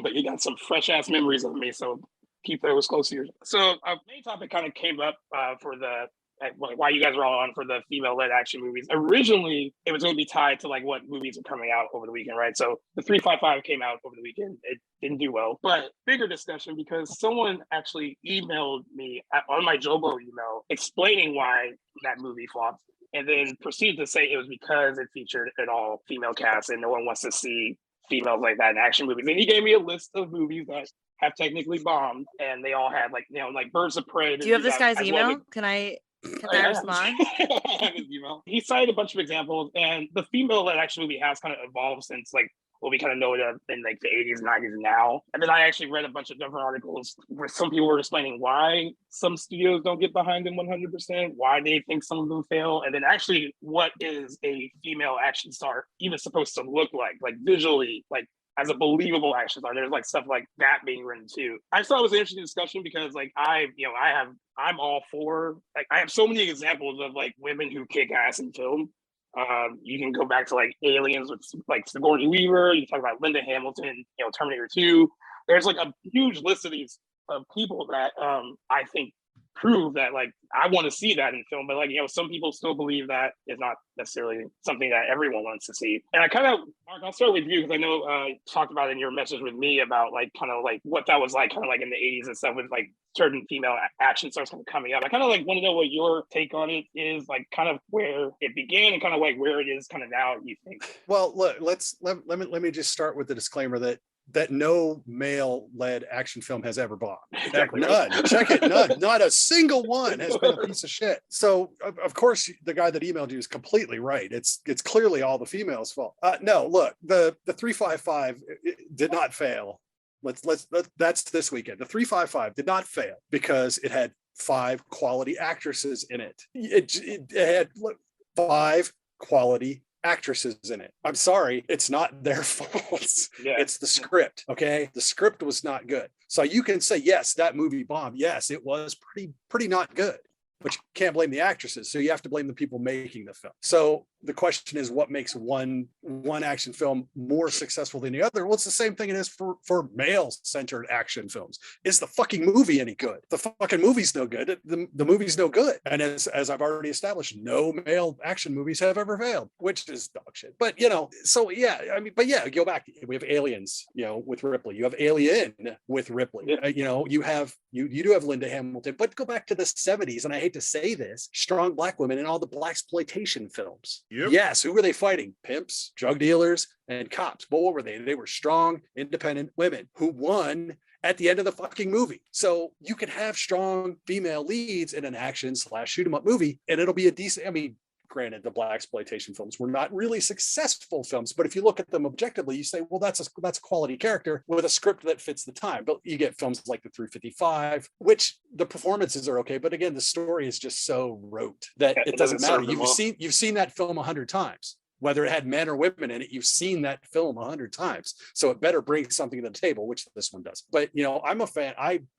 But you got some fresh ass memories of me, so keep those close to you. So our main topic kind of came up for the why you guys are all on for the female-led action movies. Originally, it was going to be tied to like what movies are coming out over the weekend, right? So the 355 came out over the weekend. It didn't do well, but bigger discussion because someone actually emailed me on my Jobo email explaining why that movie flopped, and then proceeded to say it was because it featured an all-female cast and no one wants to see females like that in action movies. And he gave me a list of movies that have technically bombed, and they all had like like Birds of Prey. Do you have this guy's as well email? Can I I respond? have his email. He cited a bunch of examples, and the female-led action movie has kind of evolved since like what we kind of know it in like the 80s, 90s now. And then I actually read a bunch of different articles where some people were explaining why some studios don't get behind them 100%, why they think some of them fail, and then actually what is a female action star even supposed to look like visually, like as a believable action star. There's like stuff like that being written too. I just thought it was an interesting discussion because like I'm all for, like, I have so many examples of like women who kick ass in film. You can go back to like Aliens with like Sigourney Weaver. You talk about Linda Hamilton, Terminator 2. There's like a huge list of these people that I think prove that like I want to see that in film, but like some people still believe that is not necessarily something that everyone wants to see. And I kind of, Mark, I'll start with you because I know you talked about in your message with me about like kind of like what that was like kind of like in the 80s and stuff with like certain female action stars kind of coming up. I kind of like want to know what your take on it is, like kind of where it began and kind of like where it is kind of now, you think. Well, look, let me just start with the disclaimer that no male-led action film has ever bombed. Exactly. None. Check it. None. Not a single one has been a piece of shit. So of course the guy that emailed you is completely right. It's clearly all the females' fault. No, look, the 355 did not fail. That's this weekend. The 355 did not fail because it had 5 quality actresses in it. It had 5 quality actresses in it. I'm sorry, it's not their fault. Yeah. It's the script. Okay, the script was not good. So you can say yes, that movie bombed. Yes, it was pretty not good. But you can't blame the actresses. So you have to blame the people making the film. So the question is, what makes one action film more successful than the other? Well, it's the same thing it is for male-centered action films. Is the fucking movie any good? The fucking movie's no good. The movie's no good. And as I've already established, no male action movies have ever failed, which is dog shit. But so yeah, I mean, but yeah, go back. We have Aliens, with Ripley. You have Alien with Ripley. Yeah. You do have Linda Hamilton. But go back to the 70s, and I hate to say this, strong black women in all the blaxploitation films. Yep. Yes, who were they fighting? Pimps, drug dealers, and cops. But what were they? They were strong, independent women who won at the end of the fucking movie. So you can have strong female leads in an action/shoot 'em up movie, and it'll be a decent. I mean, granted, the blaxploitation films were not really successful films, but if you look at them objectively, you say, well, that's a quality character with a script that fits the time. But you get films like the 355, which the performances are okay, but again, the story is just so rote that it doesn't matter. You've seen that film 100 times. Whether it had men or women in it, you've seen that film 100 times. So it better bring something to the table, which this one does. But, I'm a fan.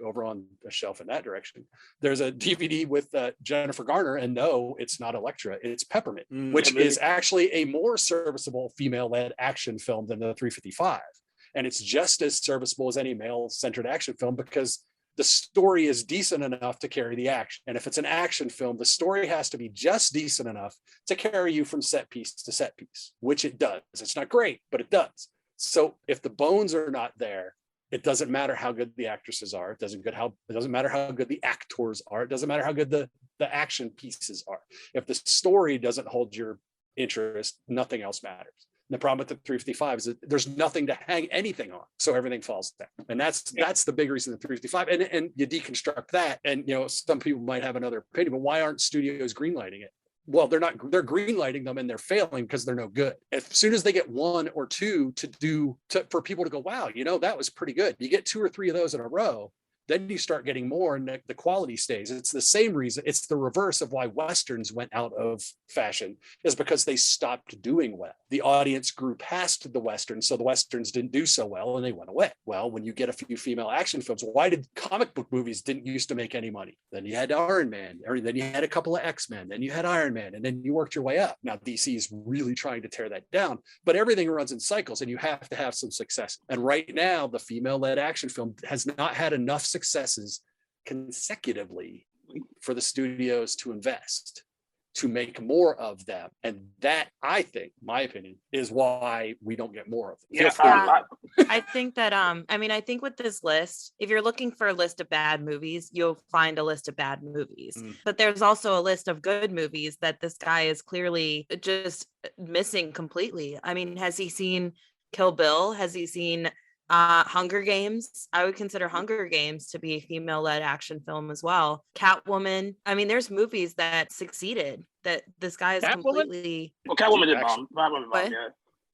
Over on the shelf in that direction, there's a DVD with Jennifer Garner, and no, it's not Elektra, it's Peppermint, which is actually a more serviceable female-led action film than the 355. And it's just as serviceable as any male-centered action film because the story is decent enough to carry the action. And if it's an action film, the story has to be just decent enough to carry you from set piece to set piece, which it does. It's not great, but it does. So if the bones are not there, it doesn't matter how good the actresses are. It doesn't matter how good the actors are. It doesn't matter how good the action pieces are. If the story doesn't hold your interest, nothing else matters. The problem with the 355 is that there's nothing to hang anything on. So everything falls down. And that's the big reason the 355. And you deconstruct that. And some people might have another opinion, but why aren't studios greenlighting it? Well, they're greenlighting them and they're failing because they're no good. As soon as they get one or two for people to go, wow, that was pretty good. You get 2 or 3 of those in a row, then you start getting more and the quality stays. It's the same reason. It's the reverse of why Westerns went out of fashion, is because they stopped doing well. The audience grew past the Westerns, so the Westerns didn't do so well and they went away. Well, when you get a few female action films, why did comic book movies didn't used to make any money? Then you had Iron Man, or then you had a couple of X-Men, then you had Iron Man, and then you worked your way up. Now DC is really trying to tear that down, but everything runs in cycles and you have to have some success. And right now, the female-led action film has not had enough successes consecutively for the studios to invest to make more of them. And that, I think, my opinion, is why we don't get more of them. I think that I think with this list, if you're looking for a list of bad movies, you'll find a list of bad movies. But there's also a list of good movies that this guy is clearly just missing completely. I mean, has he seen Kill Bill? Has he seen Hunger Games? I would consider Hunger Games to be a female-led action film as well. Catwoman. I mean, there's movies that succeeded that this guy is completely. Well, Catwoman did bomb.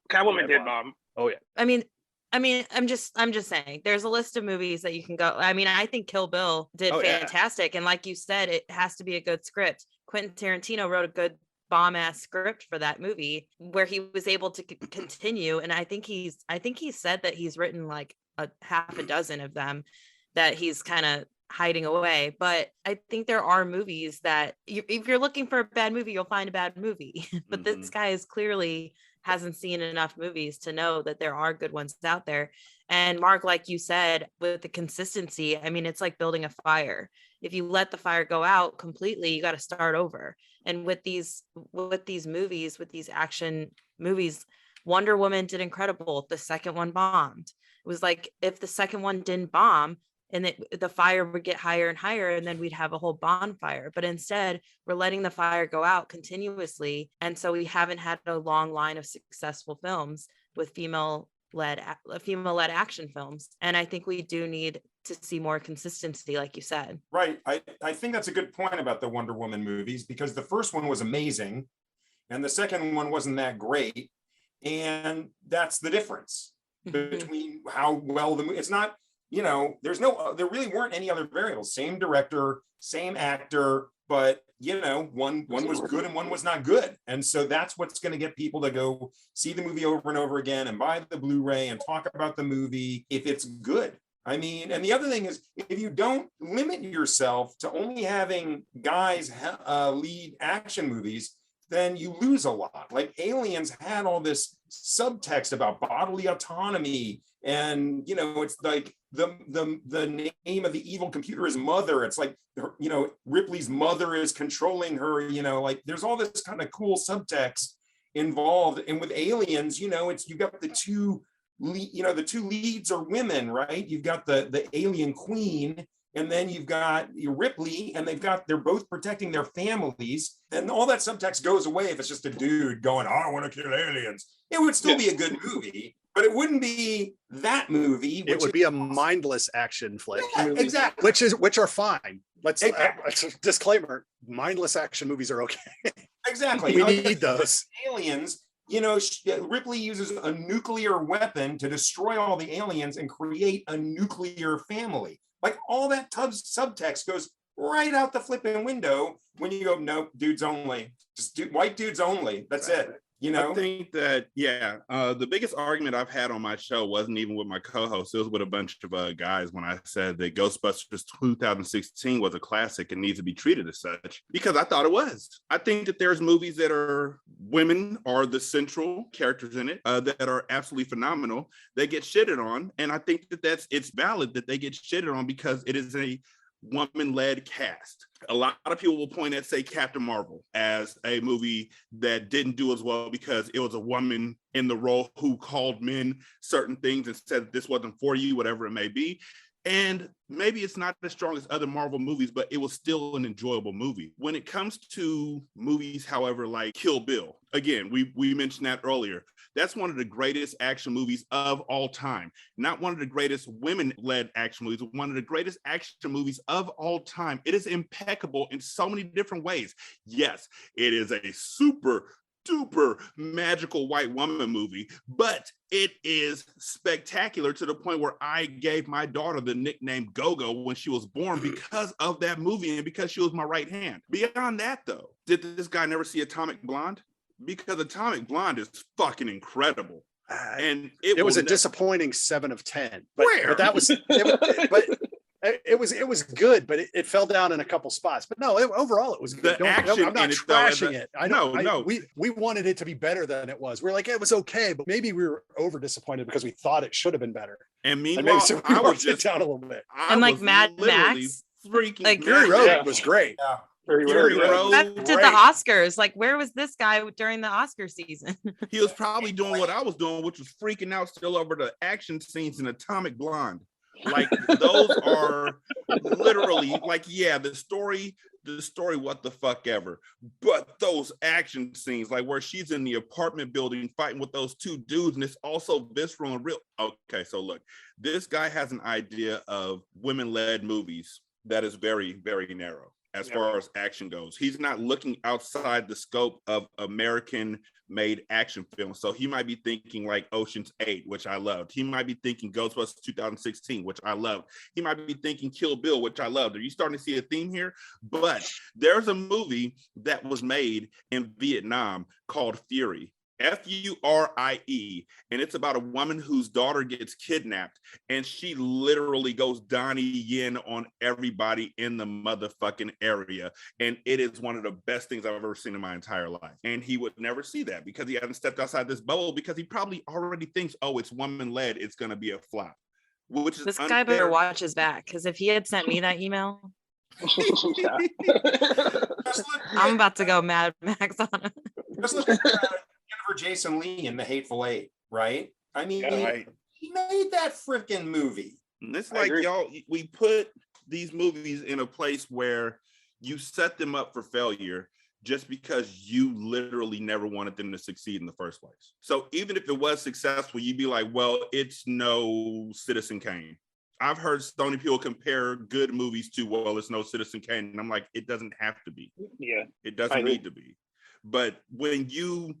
Catwoman did bomb. Oh yeah. I mean, I'm just saying. There's a list of movies that you can go. I mean, I think Kill Bill did fantastic, and like you said, it has to be a good script. Quentin Tarantino wrote a good bomb-ass script for that movie where he was able to continue, and I think he said that he's written like a half a dozen of them that he's kind of hiding away. But I think there are movies that if you're looking for a bad movie, you'll find a bad movie. But this guy is clearly hasn't seen enough movies to know that there are good ones out there. And Mark, like you said, with the consistency, I mean, it's like building a fire. If you let the fire go out completely, you got to start over. And with these movies, with these action movies, Wonder Woman did incredible. The second one bombed. It was like, if the second one didn't bomb, and the fire would get higher and higher, and then we'd have a whole bonfire. But instead, we're letting the fire go out continuously. And so we haven't had a long line of successful films with female-led action films. And I think we do need to see more consistency, like you said. Right. I think that's a good point about the Wonder Woman movies, because the first one was amazing and the second one wasn't that great. And that's the difference between how well the movie, it's not, there really weren't any other variables. Same director, same actor, but one was good and one was not good. And so that's what's going to get people to go see the movie over and over again and buy the Blu-ray and talk about the movie if it's good. I mean, and the other thing is, if you don't limit yourself to only having guys lead action movies, then you lose a lot. Like Aliens had all this subtext about bodily autonomy, and it's like the name of the evil computer is Mother. It's like Ripley's mother is controlling her. Like there's all this kind of cool subtext involved. And with Aliens, it's you got the two leads are women, right? You've got the alien queen, and then you've got Ripley, and they're both protecting their families, and all that subtext goes away if it's just a dude going, "Oh, I want to kill aliens." It would still be a good movie, but it wouldn't be that movie. It would be a mindless action flick. Yeah, exactly. Which are fine. Let's disclaimer: mindless action movies are okay. Exactly. We need those. Aliens, you know, Ripley uses a nuclear weapon to destroy all the aliens and create a nuclear family. Like all that subtext goes right out the flipping window when you go, nope, dudes only. Just white dudes only. That's it. You know, I think that, the biggest argument I've had on my show wasn't even with my co-host. It was with a bunch of guys when I said that Ghostbusters 2016 was a classic and needs to be treated as such, because I thought it was. I think that there's movies that are women are the central characters in it that are absolutely phenomenal. They get shitted on. And I think that it's valid that they get shitted on because it is a woman-led cast. A lot of people will point at, say, Captain Marvel as a movie that didn't do as well because it was a woman in the role who called men certain things and said that this wasn't for you, whatever it may be. And maybe it's not as strong as other Marvel movies, but it was still an enjoyable movie. When it comes to movies, however, like Kill Bill, again, we mentioned that earlier. That's one of the greatest action movies of all time. Not one of the greatest women-led action movies, but one of the greatest action movies of all time. It is impeccable in so many different ways. Yes, it is a super magical white woman movie, but it is spectacular to the point where I gave my daughter the nickname Go-Go when she was born because of that movie and because she was my right hand. Beyond that, though, did this guy never see Atomic Blonde? Because Atomic Blonde is fucking incredible. And it was a disappointing 7 of 10. Where? But that was it was good, but it fell down in a couple spots. But no, overall it was good. The action I'm not in it, trashing though, it. We wanted it to be better than it was. We're like, it was okay, but maybe we were over disappointed because we thought it should have been better. And meanwhile, so I was just down a little bit. And like Mad Max, freaking like Fury Road was great. yeah. Fury Road, back to the Oscars. Like, where was this guy during the Oscar season? he was probably doing what I was doing, which was freaking out still over the action scenes in Atomic Blonde. Like, those are literally like, the story, what the fuck ever. But those action scenes, like where she's in the apartment building fighting with those two dudes, and it's also visceral and real. Okay, so look, this guy has an idea of women-led movies that is very, very narrow as far as action goes. He's not looking outside the scope of American-made action films. So he might be thinking like Ocean's 8, which I loved. He might be thinking Ghostbusters 2016, which I loved. He might be thinking Kill Bill, which I loved. Are you starting to see a theme here? But there's a movie that was made in Vietnam called Fury. Furie, and it's about a woman whose daughter gets kidnapped, and she literally goes Donnie Yen on everybody in the motherfucking area, and it is one of the best things I've ever seen in my entire life. And he would never see that because he hasn't stepped outside this bubble, because he probably already thinks, oh, it's woman-led, it's going to be a flop. Which is This guy better watch his back, because if he had sent me that email, I'm about to go Mad Max on him. Just look at Jason Lee in The Hateful Eight, right? I mean, he made that freaking movie. And it's like, y'all, we put these movies in a place where you set them up for failure just because you literally never wanted them to succeed in the first place. So even if it was successful, you'd be like, well, it's no Citizen Kane. I've heard Stony people compare good movies to, well, it's no Citizen Kane. And I'm like, it doesn't have to be. Yeah. It doesn't need to be. But when you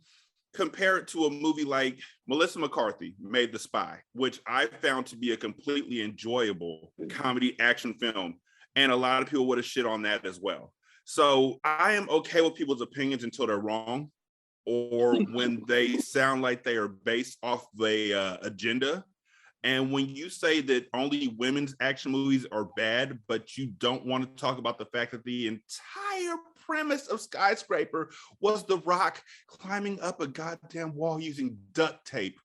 compare it to a movie like Melissa McCarthy made The Spy, which I found to be a completely enjoyable comedy action film, and a lot of people would have shit on that as well. So I am okay with people's opinions until they're wrong, or when they sound like they are based off the agenda. And when you say that only women's action movies are bad, but you don't want to talk about the fact that the entire premise of Skyscraper was The Rock climbing up a goddamn wall using duct tape.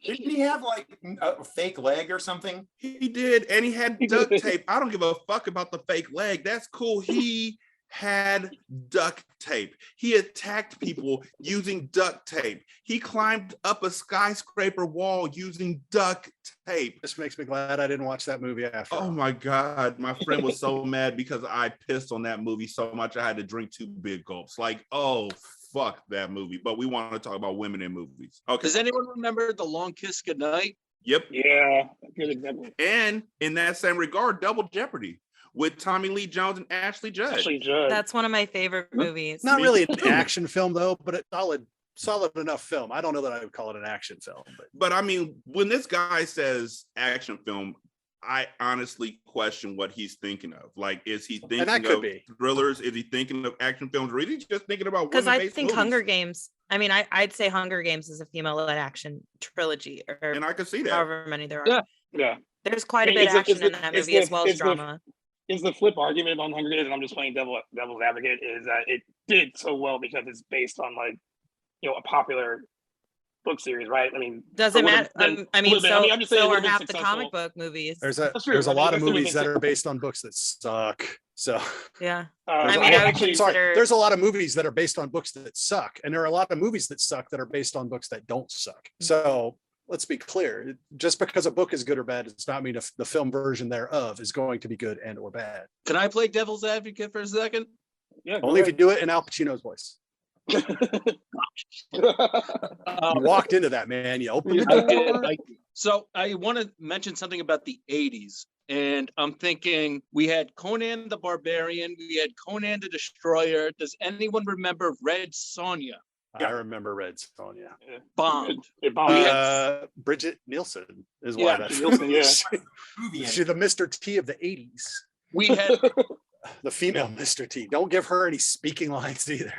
Didn't he have like a fake leg or something? He did, and he had duct tape. I don't give a fuck about the fake leg. That's cool. He had duct tape. He attacked people using duct tape. He climbed up a skyscraper wall using duct tape. This makes me glad I didn't watch that movie after. Oh my God. My friend was so mad because I pissed on that movie so much I had to drink 2 big gulps. Like, oh, fuck that movie. But we want to talk about women in movies. Okay. Does anyone remember The Long Kiss Goodnight? Yep. Yeah. Good example. And in that same regard, Double Jeopardy, with Tommy Lee Jones and Ashley Judd. Ashley Judd. That's one of my favorite movies. Not Me really an too. action film though, but a solid enough film. I don't know that I would call it an action film, but But I mean, when this guy says action film, I honestly question what he's thinking of. Like, is he thinking that could of be. thrillers? Is he thinking of action films? Or is he just thinking about Because I women-based think movies? Hunger Games, I mean, I'd say Hunger Games is a female-led action trilogy, or And I can see that. however many there are. Yeah. Yeah. There's quite a I mean, bit of action in that movie as well as it's the- drama. Is the flip argument on Hunger Games, and I'm just playing devil's advocate, is that it did so well because it's based on like, a popular book series, right? I mean, Doesn't it would've matter. been- I mean, would've been- so, I'm just saying it so are would've been half the successful. comic book movies. there's That's true. a I mean, lot of that's what movies we that think- are based on books that suck. So Yeah. there's I a mean, lot- I would sorry, consider- there's a lot of movies that are based on books that suck, and there are a lot of movies that suck that are based on books that don't suck. So let's be clear: just because a book is good or bad does not mean the film version thereof is going to be good and or bad. Can I play devil's advocate for a second? Yeah, Only if you do it in Al Pacino's voice. You walked into that, man. You opened the I did. door. So I want to mention something about the 80s. And I'm thinking we had Conan the Barbarian, we had Conan the Destroyer. Does anyone remember Red Sonja? I remember Red Sonja. Bombed. It bombed. Bridget Nielsen is Yeah, why that's Nielsen, yeah. Movie she's the Mr. T of the 80s. We had The female Mr. T. Don't give her any speaking lines either.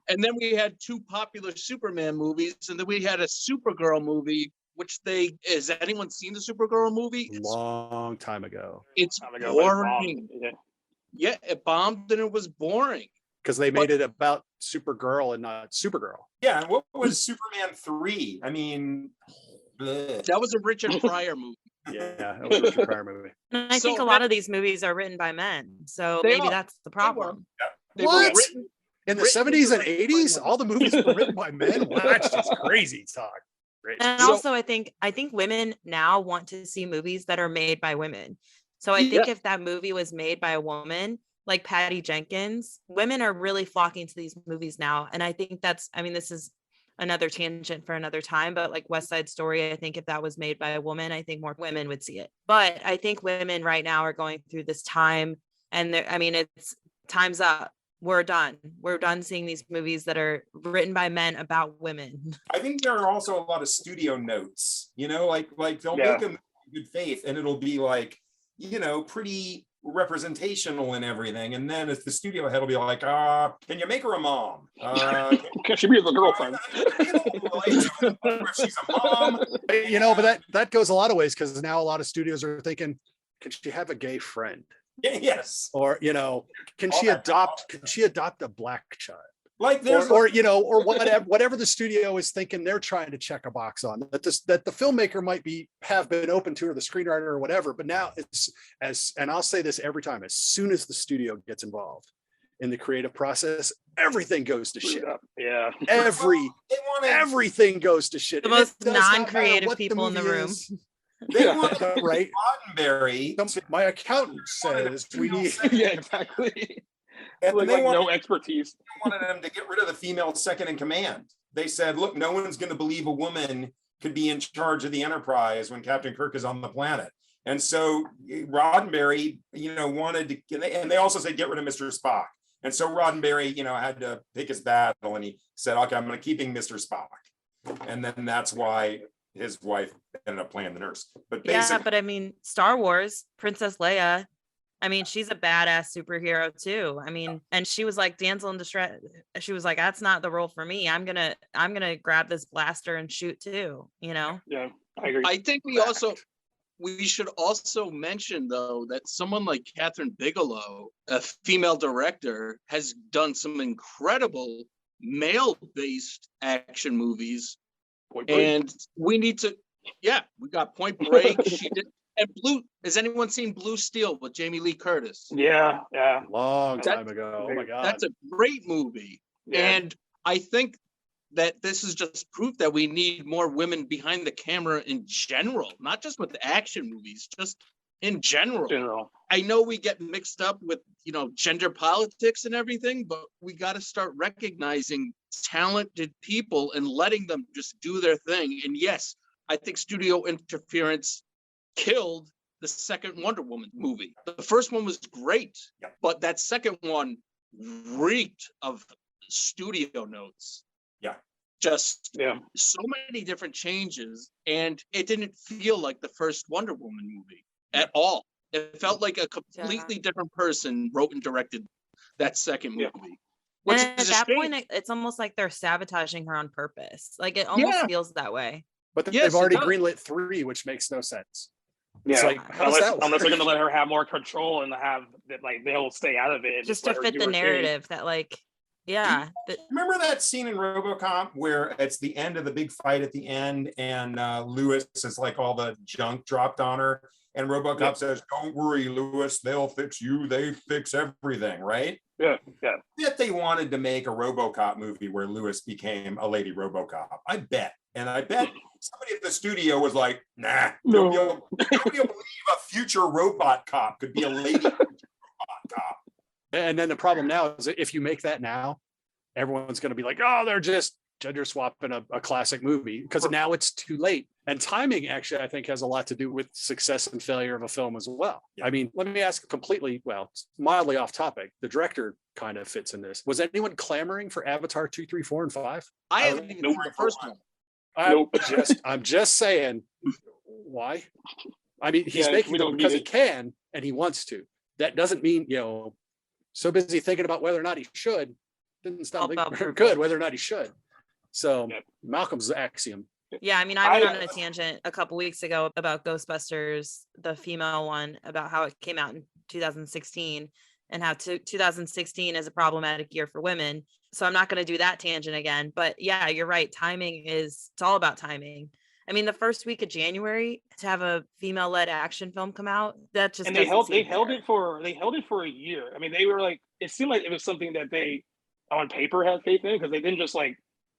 and then we had two popular Superman movies, and then we had a Supergirl movie, which has anyone seen the Supergirl movie? Long time ago. It's Time ago, but it boring. bombed. Yeah. Yeah, it bombed and it was boring. Because they made it about Supergirl and not Supergirl. Yeah, and what was Superman 3? I mean, bleh. That was a Richard Pryor movie. Yeah, that was a Richard Pryor movie. And I So think a lot of these movies are written by men. So They maybe are. that's the problem. They were What? written- In the Written 70s and by 80s, men. all the movies were written by men. Well, that's just crazy talk. Great. And So- also I think women now want to see movies that are made by women. So I think if that movie was made by a woman like Patty Jenkins, women are really flocking to these movies now. And I think this is another tangent for another time, but like West Side Story, I think if that was made by a woman, I think more women would see it. But I think women right now are going through this time, and it's time's up. We're done seeing these movies that are written by men about women. I think there are also a lot of studio notes, like they'll Yeah. make them in good faith and it'll be like, pretty representational and everything. And then as the studio head will be like, can you make her a mom? Can she be the girlfriend? If she's a mom. But that goes a lot of ways, because now a lot of studios are thinking, can she have a gay friend? Yes. Or, can she adopt a black child? Like there's Or whatever the studio is thinking they're trying to check a box on, that the filmmaker might have been open to, or the screenwriter or whatever. But now and I'll say this every time, as soon as the studio gets involved in the creative process, everything goes to shit. Yeah. Everything goes to shit. The And it most does not matter non-creative what people in the movie room. is. they want Right. Roddenberry. My accountant says we need. Yeah, exactly. And Like, they wanted, no expertise. wanted them to get rid of the female second in command. They said, look, no one's going to believe a woman could be in charge of the Enterprise when Captain Kirk is on the planet. And so Roddenberry, wanted to, and they also said, get rid of Mr. Spock. And so Roddenberry, had to pick his battle, and he said, okay, I'm going to keeping Mr. Spock. And then that's why his wife ended up playing the nurse. But Yeah, but I mean, Star Wars, Princess Leia, I mean, she's a badass superhero too. I mean, and she was like damsel in distress. She was like, that's not the role for me. I'm gonna grab this blaster and shoot too, Yeah, I agree. I think we should also mention though that someone like Catherine Bigelow, a female director, has done some incredible male-based action movies. Point Break. And we need to, we got Point Break. She did, and has anyone seen Blue Steel with Jamie Lee Curtis? Yeah. Long time ago. Oh my God. That's a great movie. Yeah. And I think that this is just proof that we need more women behind the camera in general, not just with action movies, just in general. I know we get mixed up with, gender politics and everything, but we got to start recognizing talented people and letting them just do their thing. And yes, I think studio interference killed the second Wonder Woman movie. The first one was great, but that second one reeked of studio notes. Yeah. Just so many different changes, and it didn't feel like the first Wonder Woman movie at all. It felt like a completely different person wrote and directed that second movie. Which and at that point, it's almost like they're sabotaging her on purpose. Like it almost feels that way. But they've already greenlit 3, which makes no sense. Yeah, it's like, unless they're going to let her have more control and have that, like they'll stay out of it, just to fit the narrative that, like, remember that scene in RoboCop where it's the end of the big fight at the end, and Lewis is like all the junk dropped on her, and RoboCop says, "Don't worry, Lewis, they'll fix you. They fix everything," right? Yeah. If they wanted to make a RoboCop movie where Lewis became a lady RoboCop, I bet somebody at the studio was like, "Nah, nobody will believe a future robot cop could be a lady robot cop." And then the problem now is that if you make that now, everyone's going to be like, "Oh, they're just gender swapping a classic movie," because now it's too late. And timing actually, I think, has a lot to do with success and failure of a film as well. I mean, let me ask completely, mildly off topic. The director kind of fits in this. Was anyone clamoring for Avatar 2, 3, 4, and 5? I haven't even seen the first one. I'm just saying, why? I mean, he's making them because he can and he wants to. That doesn't mean, so busy thinking about whether or not he should, didn't stop thinking good whether or not he should. So Malcolm's axiom. Yeah, I mean, I went on a tangent a couple weeks ago about Ghostbusters, the female one, about how it came out in 2016 and how 2016 is a problematic year for women. So I'm not going to do that tangent again. But yeah, you're right. It's all about timing. I mean, the first week of January to have a female-led action film come out, that just and they held it for a year. I mean, they were like, it seemed like it was something that they on paper had faith in, because they didn't just like,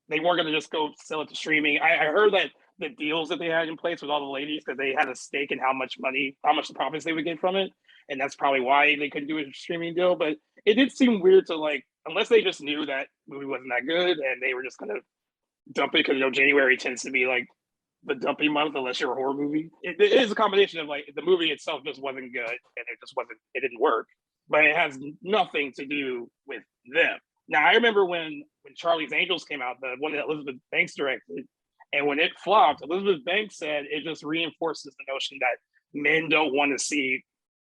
they weren't going to just go sell it to streaming. I heard that the deals that they had in place with all the ladies, that they had a stake in how much the profits they would get from it, and that's probably why they couldn't do a streaming deal. But it did seem weird to, like, unless they just knew that movie wasn't that good and they were just going to dump it, because January tends to be like the dumping month unless you're a horror movie. It is a combination of, like, the movie itself just wasn't good and it didn't work, but it has nothing to do with them. Now, I remember when Charlie's Angels came out, the one that Elizabeth Banks directed, and when it flopped, Elizabeth Banks said it just reinforces the notion that men don't want to see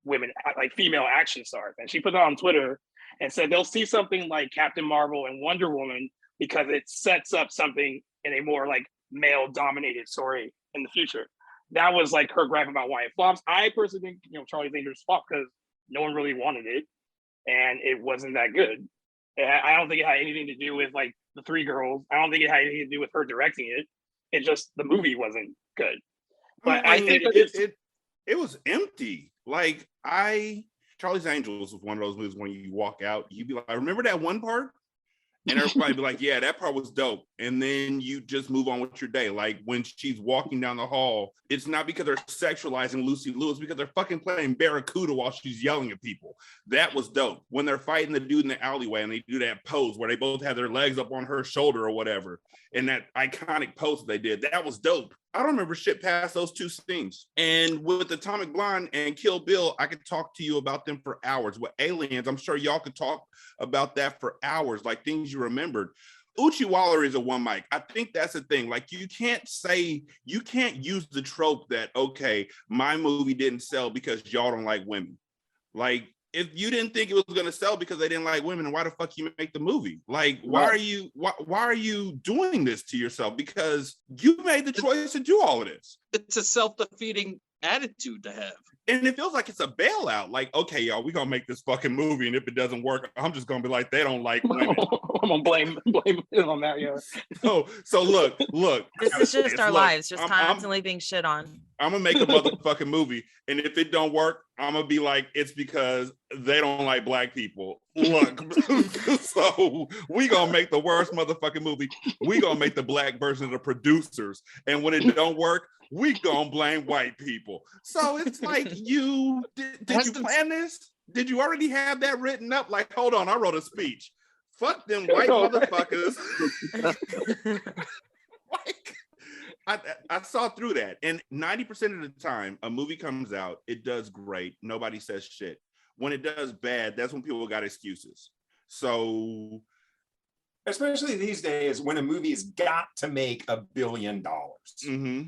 women, like female action stars. And she put that on Twitter and said they'll see something like Captain Marvel and Wonder Woman because it sets up something in a more like male-dominated story in the future. That was like her gripe about why it flops. I personally think Charlie's Angels flopped because no one really wanted it, and it wasn't that good. I don't think it had anything to do with like the three girls. I don't think it had anything to do with her directing it. It just, the movie wasn't good. But I think it was empty. Like Charlie's Angels was one of those movies when you walk out, you'd be like, I remember that one part? And everybody be like, yeah, that part was dope. And then you just move on with your day. Like when she's walking down the hall, it's not because they're sexualizing Lucy Liu, it's because they're fucking playing Barracuda while she's yelling at people. That was dope. When they're fighting the dude in the alleyway and they do that pose where they both have their legs up on her shoulder or whatever, and that iconic pose they did, that was dope. I don't remember shit past those two scenes. And with Atomic Blonde and Kill Bill, I could talk to you about them for hours. With Aliens, I'm sure y'all could talk about that for hours, like things you remembered. Uchiwala is a one mic. I think that's the thing. Like you can't use the trope that, okay, my movie didn't sell because y'all don't like women. Like if you didn't think it was going to sell because they didn't like women, why the fuck you make the movie? Like, why are you doing this to yourself? Because you made the choice to do all of this. It's a self-defeating attitude to have. And it feels like it's a bailout. Like, okay, y'all, we're gonna make this fucking movie, and if it doesn't work, I'm just gonna be like, they don't like women. I'm gonna blame it on that, yeah. So look. This is just our lives, just constantly being shit on. I'm gonna make a motherfucking movie, and if it don't work, I'm gonna be like, it's because they don't like black people. Look, so we gonna make the worst motherfucking movie. We gonna make the black version of the producers, and when it don't work, we gonna blame white people. So it's like, did you plan this? Did you already have that written up? Like, hold on, I wrote a speech. Fuck them white motherfuckers. Like, I saw through that, and 90% of the time, a movie comes out, it does great, nobody says shit. When it does bad, that's when people got excuses. So, especially these days when a movie's got to make $1 billion. mm-hmm.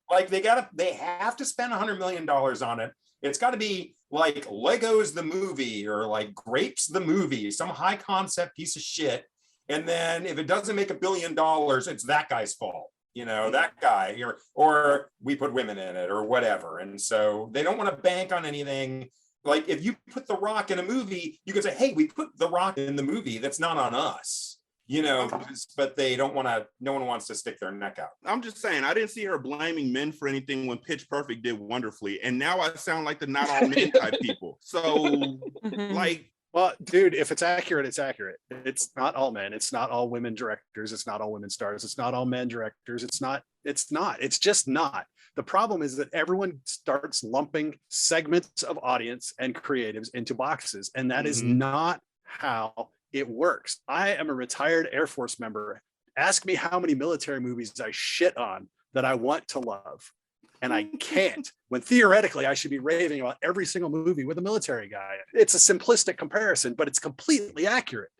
Like they have to spend $100 million on it. It's got to be like Legos the movie or like Grapes the movie, some high concept piece of shit. And then if it doesn't make $1 billion, it's that guy's fault. You know, that guy, or we put women in it or whatever. And so they don't want to bank on anything. Like if you put The Rock in a movie, you can say, hey, we put The Rock in the movie. That's not on us. You know, but they don't want to, no one wants to stick their neck out. I'm just saying, I didn't see her blaming men for anything when Pitch Perfect did wonderfully. And now I sound like the not all men type people. So, like, well, dude, if it's accurate, it's accurate. It's not all men. It's not all women directors. It's not all women stars. It's not all men directors. It's just not. The problem is that everyone starts lumping segments of audience and creatives into boxes. And that is not how it works. I am a retired Air Force member. Ask me how many military movies I shit on that I want to love. And I can't, when theoretically I should be raving about every single movie with a military guy. It's a simplistic comparison, but it's completely accurate.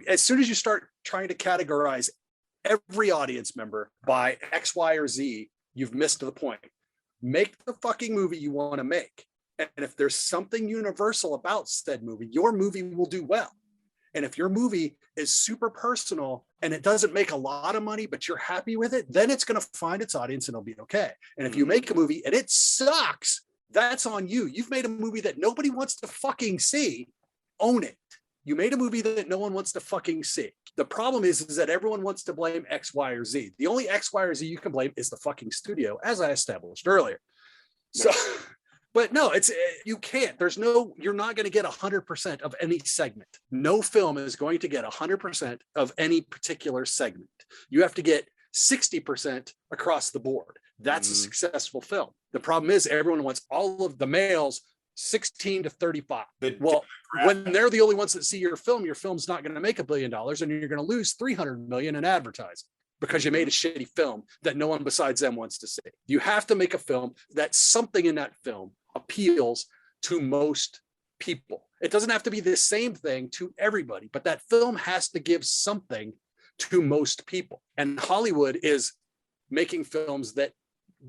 As soon as you start trying to categorize every audience member by X, Y, or Z, you've missed the point. Make the fucking movie you want to make. And if there's something universal about said movie, your movie will do well. And if your movie is super personal and it doesn't make a lot of money, but you're happy with it, then it's going to find its audience and it'll be okay. And if you make a movie and it sucks, that's on you. You've made a movie that nobody wants to fucking see. Own it. You made a movie that no one wants to fucking see. The problem is that everyone wants to blame X, Y, or Z. The only X, Y, or Z you can blame is the fucking studio, as I established earlier. So, but no, you can't. You're not going to get 100% of any segment. No film is going to get 100% of any particular segment. You have to get 60% across the board. That's a successful film. The problem is everyone wants all of the males 16 to 35. Well, when they're the only ones that see your film's not going to make $1 billion and you're going to lose 300 million in advertising because you made a shitty film that no one besides them wants to see. You have to make a film that something in that film appeals to most people. It doesn't have to be the same thing to everybody, but that film has to give something to most people. And Hollywood is making films that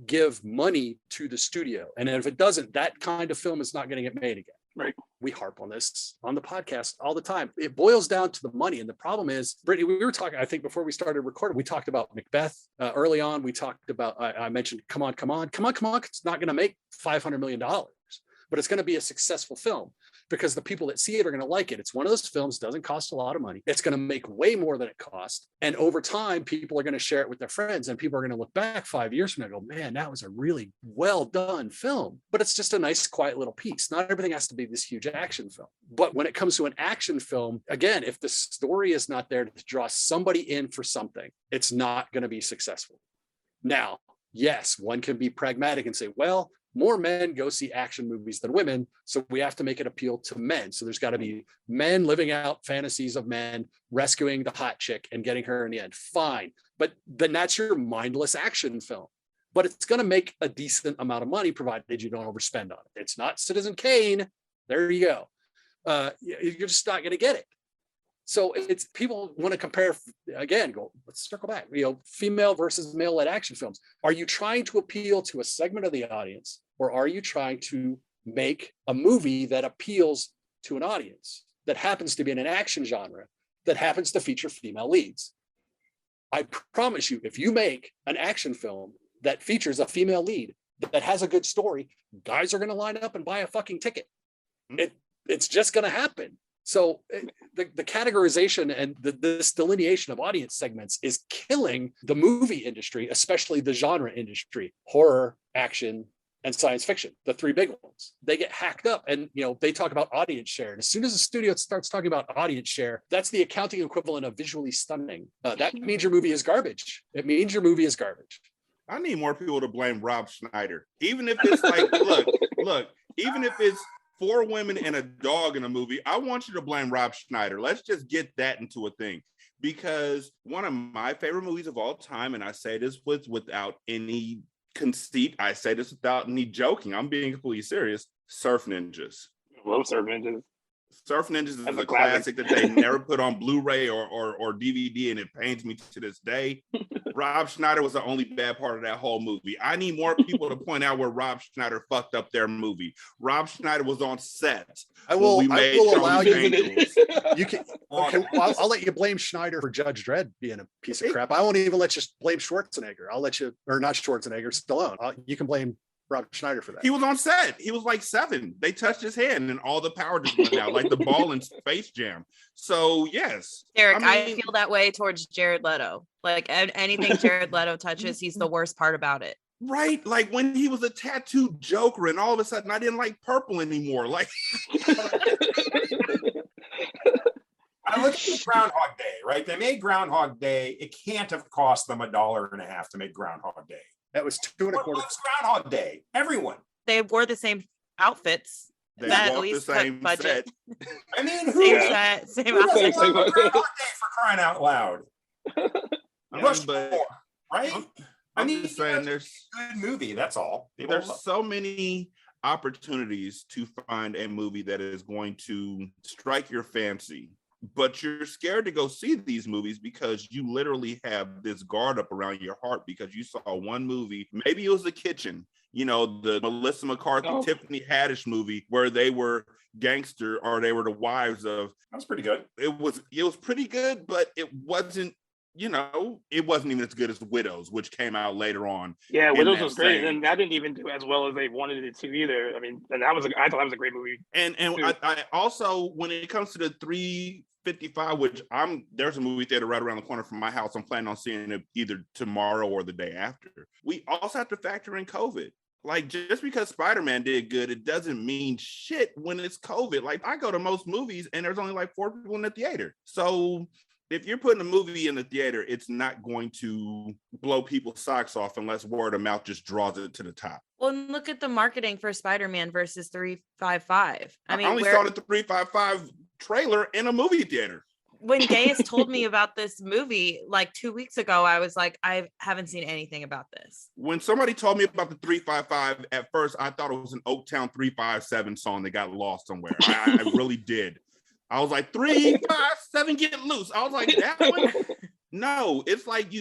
give money to the studio. And if it doesn't, that kind of film is not going to get made again. Right. We harp on this on the podcast all the time. It boils down to the money. And the problem is, Brittany, we were talking, I think before we started recording, we talked about Macbeth early on. We talked about, I mentioned, come on. It's not going to make $500 million, but it's going to be a successful film because the people that see it are going to like it. It's one of those films, doesn't cost a lot of money. It's going to make way more than it cost. And over time, people are going to share it with their friends and people are going to look back 5 years from now and go, man, that was a really well done film. But it's just a nice, quiet little piece. Not everything has to be this huge action film. But when it comes to an action film, again, if the story is not there to draw somebody in for something, it's not going to be successful. Now, yes, one can be pragmatic and say, well, more men go see action movies than women, so we have to make it appeal to men. So there's got to be men living out fantasies of men, rescuing the hot chick and getting her in the end. Fine. But then that's your mindless action film. But it's going to make a decent amount of money, provided you don't overspend on it. It's not Citizen Kane. There you go. You're just not going to get it. So it's people want to compare, again, let's circle back, female versus male-led action films. Are you trying to appeal to a segment of the audience, or are you trying to make a movie that appeals to an audience that happens to be in an action genre that happens to feature female leads? I promise you, if you make an action film that features a female lead that has a good story, guys are going to line up and buy a fucking ticket. It's just going to happen. So the categorization and this delineation of audience segments is killing the movie industry, especially the genre industry, horror, action, and science fiction, the three big ones. They get hacked up and, they talk about audience share. And as soon as the studio starts talking about audience share, that's the accounting equivalent of visually stunning. That means your movie is garbage. It means your movie is garbage. I need more people to blame Rob Schneider. Even if it's like, look, even if it's 4 women and a dog in a movie, I want you to blame Rob Schneider. Let's just get that into a thing. because one of my favorite movies of all time, and I say this without any conceit, I say this without any joking, I'm being completely serious, Surf Ninjas. Love Surf Ninjas. Surf Ninjas That's is a classic that they never put on Blu-ray or DVD, and it pains me to this day. Rob Schneider was the only bad part of that whole movie. I need more people to point out where Rob Schneider fucked up their movie. Rob Schneider was on set. I will allow you. You can. Okay, I'll let you blame Schneider for Judge Dredd being a piece of crap. I won't even let you blame Schwarzenegger. I'll let you, or not Schwarzenegger, Stallone. You can blame Rob Schneider for that. He was on set. He was like 7. They touched his hand and all the power just went out, like the ball in Space Jam. So yes, Derek, I feel that way towards Jared Leto. Like anything Jared Leto touches, he's the worst part about it. Right, like when he was a tattooed Joker, and all of a sudden I didn't like purple anymore. Like, I look at Groundhog Day, right? They made Groundhog Day. It can't have cost them $1.50 to make Groundhog Day. That was $2.25. What loves Groundhog Day? Everyone. They wore the same outfits. they That at walked least the cut same budget. set. I mean, Same set, same who doesn't outfit. love a Groundhog Day for crying out loud? Rush but- more, right? I'm just saying, there's a good movie. That's all. there's so many opportunities to find a movie that is going to strike your fancy, but you're scared to go see these movies because you literally have this guard up around your heart because you saw one movie. Maybe it was The Kitchen, you know, the Melissa McCarthy, Tiffany Haddish movie where they were gangster, or they were the wives of. That was pretty good. It was pretty good, but it wasn't. You know, it wasn't even as good as Widows, which came out later on. Yeah, Widows was great, and that didn't even do as well as they wanted it to either. I mean, and I thought that was a great movie. And I also, when it comes to the 355, which there's a movie theater right around the corner from my house. I'm planning on seeing it either tomorrow or the day after. We also have to factor in COVID. Like, just because Spider-Man did good, it doesn't mean shit when it's COVID. Like, I go to most movies and there's only like 4 people in the theater. So if you're putting a movie in the theater, it's not going to blow people's socks off unless word of mouth just draws it to the top. Well, look at the marketing for Spider-Man versus 355. I mean, I only saw the 355 trailer in a movie theater. When Gaius told me about this movie like 2 weeks ago, I was like, I haven't seen anything about this. When somebody told me about the 355, at first I thought it was an Oaktown 357 song that got lost somewhere. I really did. I was like, 357, get loose. I was like, that one? No, it's like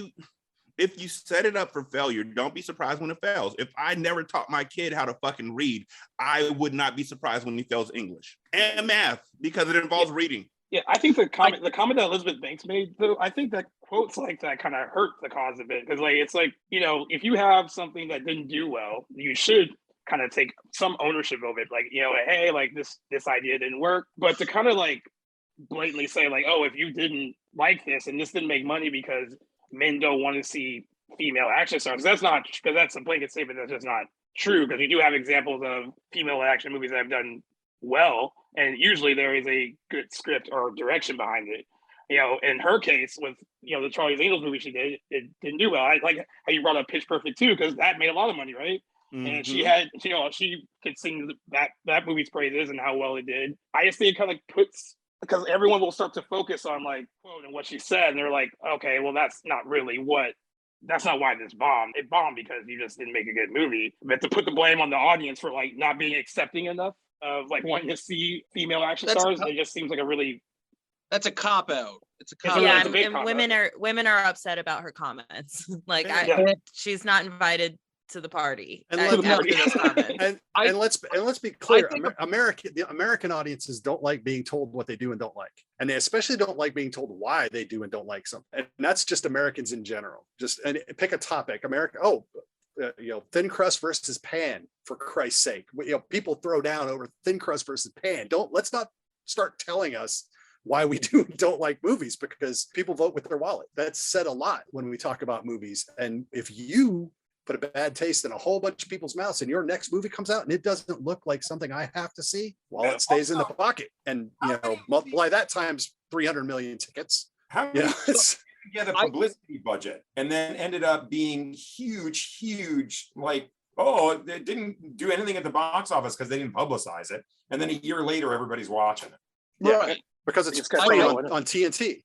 if you set it up for failure, don't be surprised when it fails. If I never taught my kid how to fucking read, I would not be surprised when he fails English and math because it involves reading. Yeah, I think the comment that Elizabeth Banks made, though, I think that quotes like that kind of hurt the cause of it. Because like it's like, you know, if you have something that didn't do well, you should kind of take some ownership of it. Like, you know, hey, like this idea didn't work. But to kind of like blatantly say like, oh, if you didn't like this and this didn't make money because men don't want to see female action stars, that's a blanket statement. That's just not true, because we do have examples of female action movies that have done well, and usually there is a good script or direction behind it. You know, in her case with, you know, the Charlie's Angels movie she did, it didn't do well. I like how you brought up Pitch Perfect too, because that made a lot of money, right? Mm-hmm. And she had, you know, she could sing that movie's praises and how well it did. I just think it kind of puts, because everyone will start to focus on like quote and what she said, and they're like, okay, well that's not why this bombed. It bombed because you just didn't make a good movie. But to put the blame on the audience for like not being accepting enough of like wanting to see female action stars, it just seems like that's a cop out. It's a cop out. Yeah, and women are upset about her comments. Like she's not invited to the party. And let's be clear, the American audiences don't like being told what they do and don't like, and they especially don't like being told why they do and don't like something. And that's just Americans in general. And pick a topic. Thin crust versus pan, for Christ's sake. People throw down over thin crust versus pan. Let's not start telling us why we do and don't like movies, because people vote with their wallet. That's said a lot when we talk about movies. And if you put a bad taste in a whole bunch of people's mouths and your next movie comes out and it doesn't look like something I have to see, well, it stays in the pocket. And, multiply that times 300 million tickets. How many get a publicity budget and then ended up being huge, like, oh, it didn't do anything at the box office because they didn't publicize it. And then a year later, everybody's watching it. Yeah, right. Because it's free on TNT.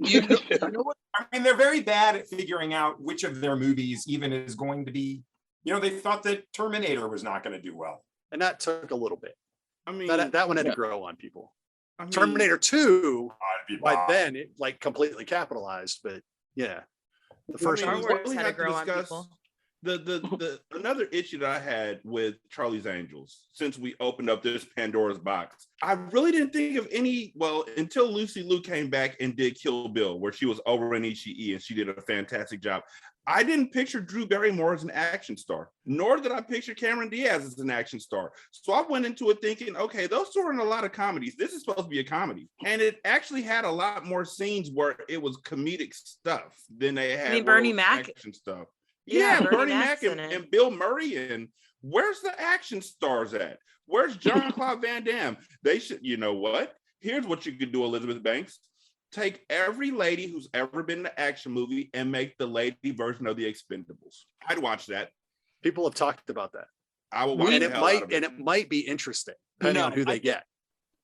You know what? I mean, they're very bad at figuring out which of their movies even is going to be, they thought that Terminator was not going to do well. And that took a little bit. I mean, That one had yeah. to grow on people. I mean, Terminator 2, I'd be by bombed. then, it like completely capitalized, but yeah. The first I one mean, was we really had to have to grow on discuss people. the another issue that I had with Charlie's Angels since we opened up this Pandora's box. I really didn't think of any, well, until Lucy Liu came back and did Kill Bill, where she was over in Ishii and she did a fantastic job. I didn't picture Drew Barrymore as an action star, nor did I picture Cameron Diaz as an action star. So I went into it thinking, okay, those two are in a lot of comedies. This is supposed to be a comedy. And it actually had a lot more scenes where it was comedic stuff than they had. I mean, where it Bernie was Mac. action stuff. Yeah, Yeah, Bernie Bernie Mac Mac's in it. and Bill Murray. And where's the action stars at? Where's Jean-Claude Van Damme? They should, you know what? Here's what you could do, Elizabeth Banks. Take every lady who's ever been in an action movie and make the lady version of the Expendables. I'd watch that. people have talked about that. I will watch And the it hell out might of it. be interesting, depending on who they get.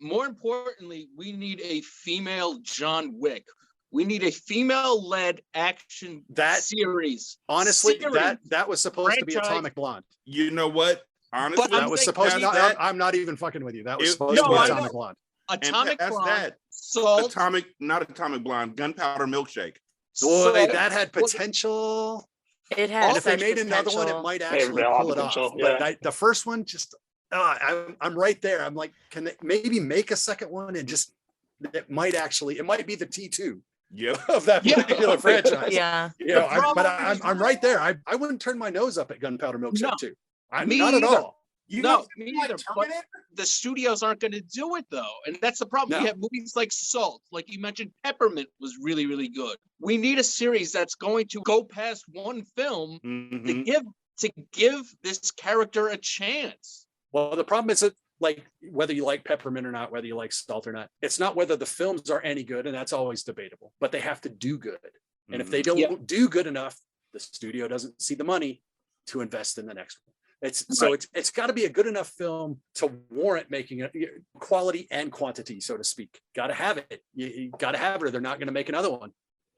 More importantly, we need a female John Wick. We need a female-led action series. Honestly, Series. that was supposed to be Franchise. Atomic Blonde. You know what? Honestly, That was supposed to. that, I'm not even fucking with you. That was If- supposed to No, be I Atomic know. Blonde. Atomic past Blonde, that, Salt, not Atomic Blonde, Gunpowder Milkshake. Boy, Salt. that had potential. It has And if they such made another one, it potential. might They actually have a lot pull of it off. potential, But yeah. the first one, just I'm right there. I'm like, can they maybe make a second one and just it might be the T2 Yep. of that Yeah. particular franchise. Yeah. You know, The problem is- I'm right there. I wouldn't turn my nose up at Gunpowder Milkshake No. too. Me Not at either. all. You No, know, me like neither. But Terminator? the studios aren't going to do it though, and that's the problem. No. We have movies like Salt, like you mentioned, Peppermint was really, really good. We need a series that's going to go past one film Mhm. to give this character a chance. Well, the problem is that, like, whether you like Peppermint or not, whether you like Salt or not, it's not whether the films are any good, and that's always debatable, but they have to do good. And if they don't Yeah. do good enough, the studio doesn't see the money to invest in the next one. It's got to be a good enough film to warrant making a quality and quantity, so to speak. Got to have it. You got to have it, or they're not going to make another one.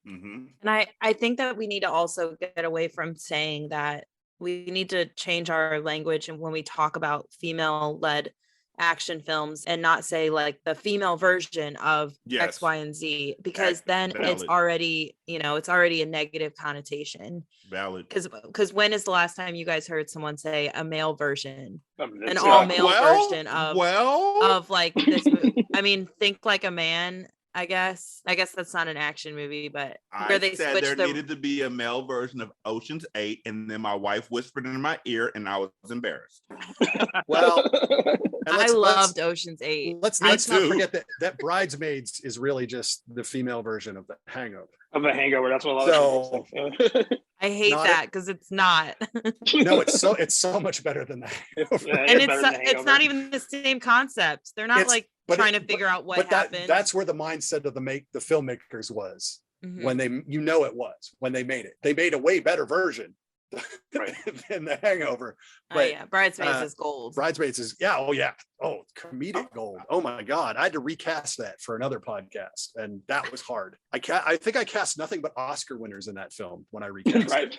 Mhm. And I think that we need to also get away from saying that we need to change our language and when we talk about female-led action films and not say like the female version of Yes. X, Y, and Z, because then it's Valid. already, it's already a negative connotation. Valid. Because when is the last time you guys heard someone say a male version, an It's, all-male Well, version of well, like this movie? I mean, Think Like a Man. I guess that's not an action movie, but where I they said switch there the needed to be a male version of Ocean's 8, and then my wife whispered in my ear, and I was embarrassed. Well, and I loved Ocean's 8. Let's Me not too. forget that Bridesmaids is really just the female version of the Hangover. of a hangover. That's what a lot of people think. I hate Not that because it's not. No, it's so much better than that. Yeah, And it's better than it's not Hangover. even the same concept. They're not It's- like but trying it- to figure out what But happened. that's where the mindset of the filmmakers was Mhm. when it was when they made it. They made a way better version Right. than the Hangover. Oh But yeah, Bridesmaids uh, is gold. Bridesmaids is comedic gold. Oh my god, I had to recast that for another podcast, and that was hard. I think I cast nothing but Oscar winners in that film when I recast. Right.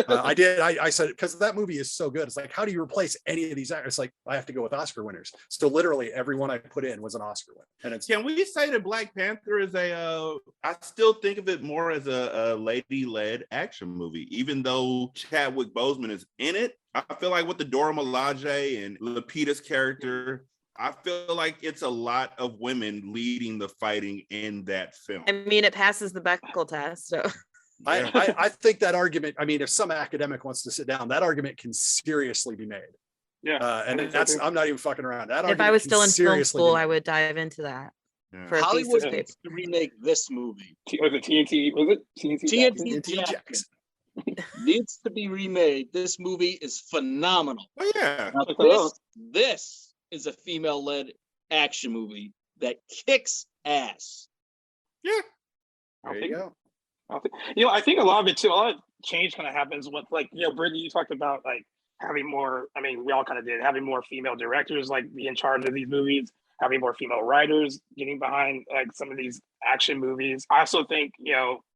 I did. I said, because that movie is so good. It's like, how do you replace any of these actors? It's like, I have to go with Oscar winners. So literally everyone I put in was an Oscar win. And it's Can we say that Black Panther is I still think of it more as a lady-led action movie, even though Chadwick Boseman is in it. I feel like with the Dora Milaje and Lupita's character, I feel like it's a lot of women leading the fighting in that film. I mean, it passes the Bechdel test. So I think that argument, I mean, if some academic wants to sit down, that argument can seriously be made. Yeah. And that's, I'm not even fucking around. That if I argument was can still in film seriously school, be I made. would dive into that Yeah. for a Hollywood thesis paper. needs to remake this movie. Was it TNT? Was it TNT? TNT TNT Jackson Jackson. needs to be remade. This movie is phenomenal. Oh yeah. Now, Check that out. this is a female-led action movie that kicks ass. Yeah. There you go. I think a lot of it too, a lot of change kind of happens with like, Brittany, you talked about like having more, I mean, we all kind of did, having more female directors like be in charge of these movies, having more female writers getting behind like some of these action movies. I also think,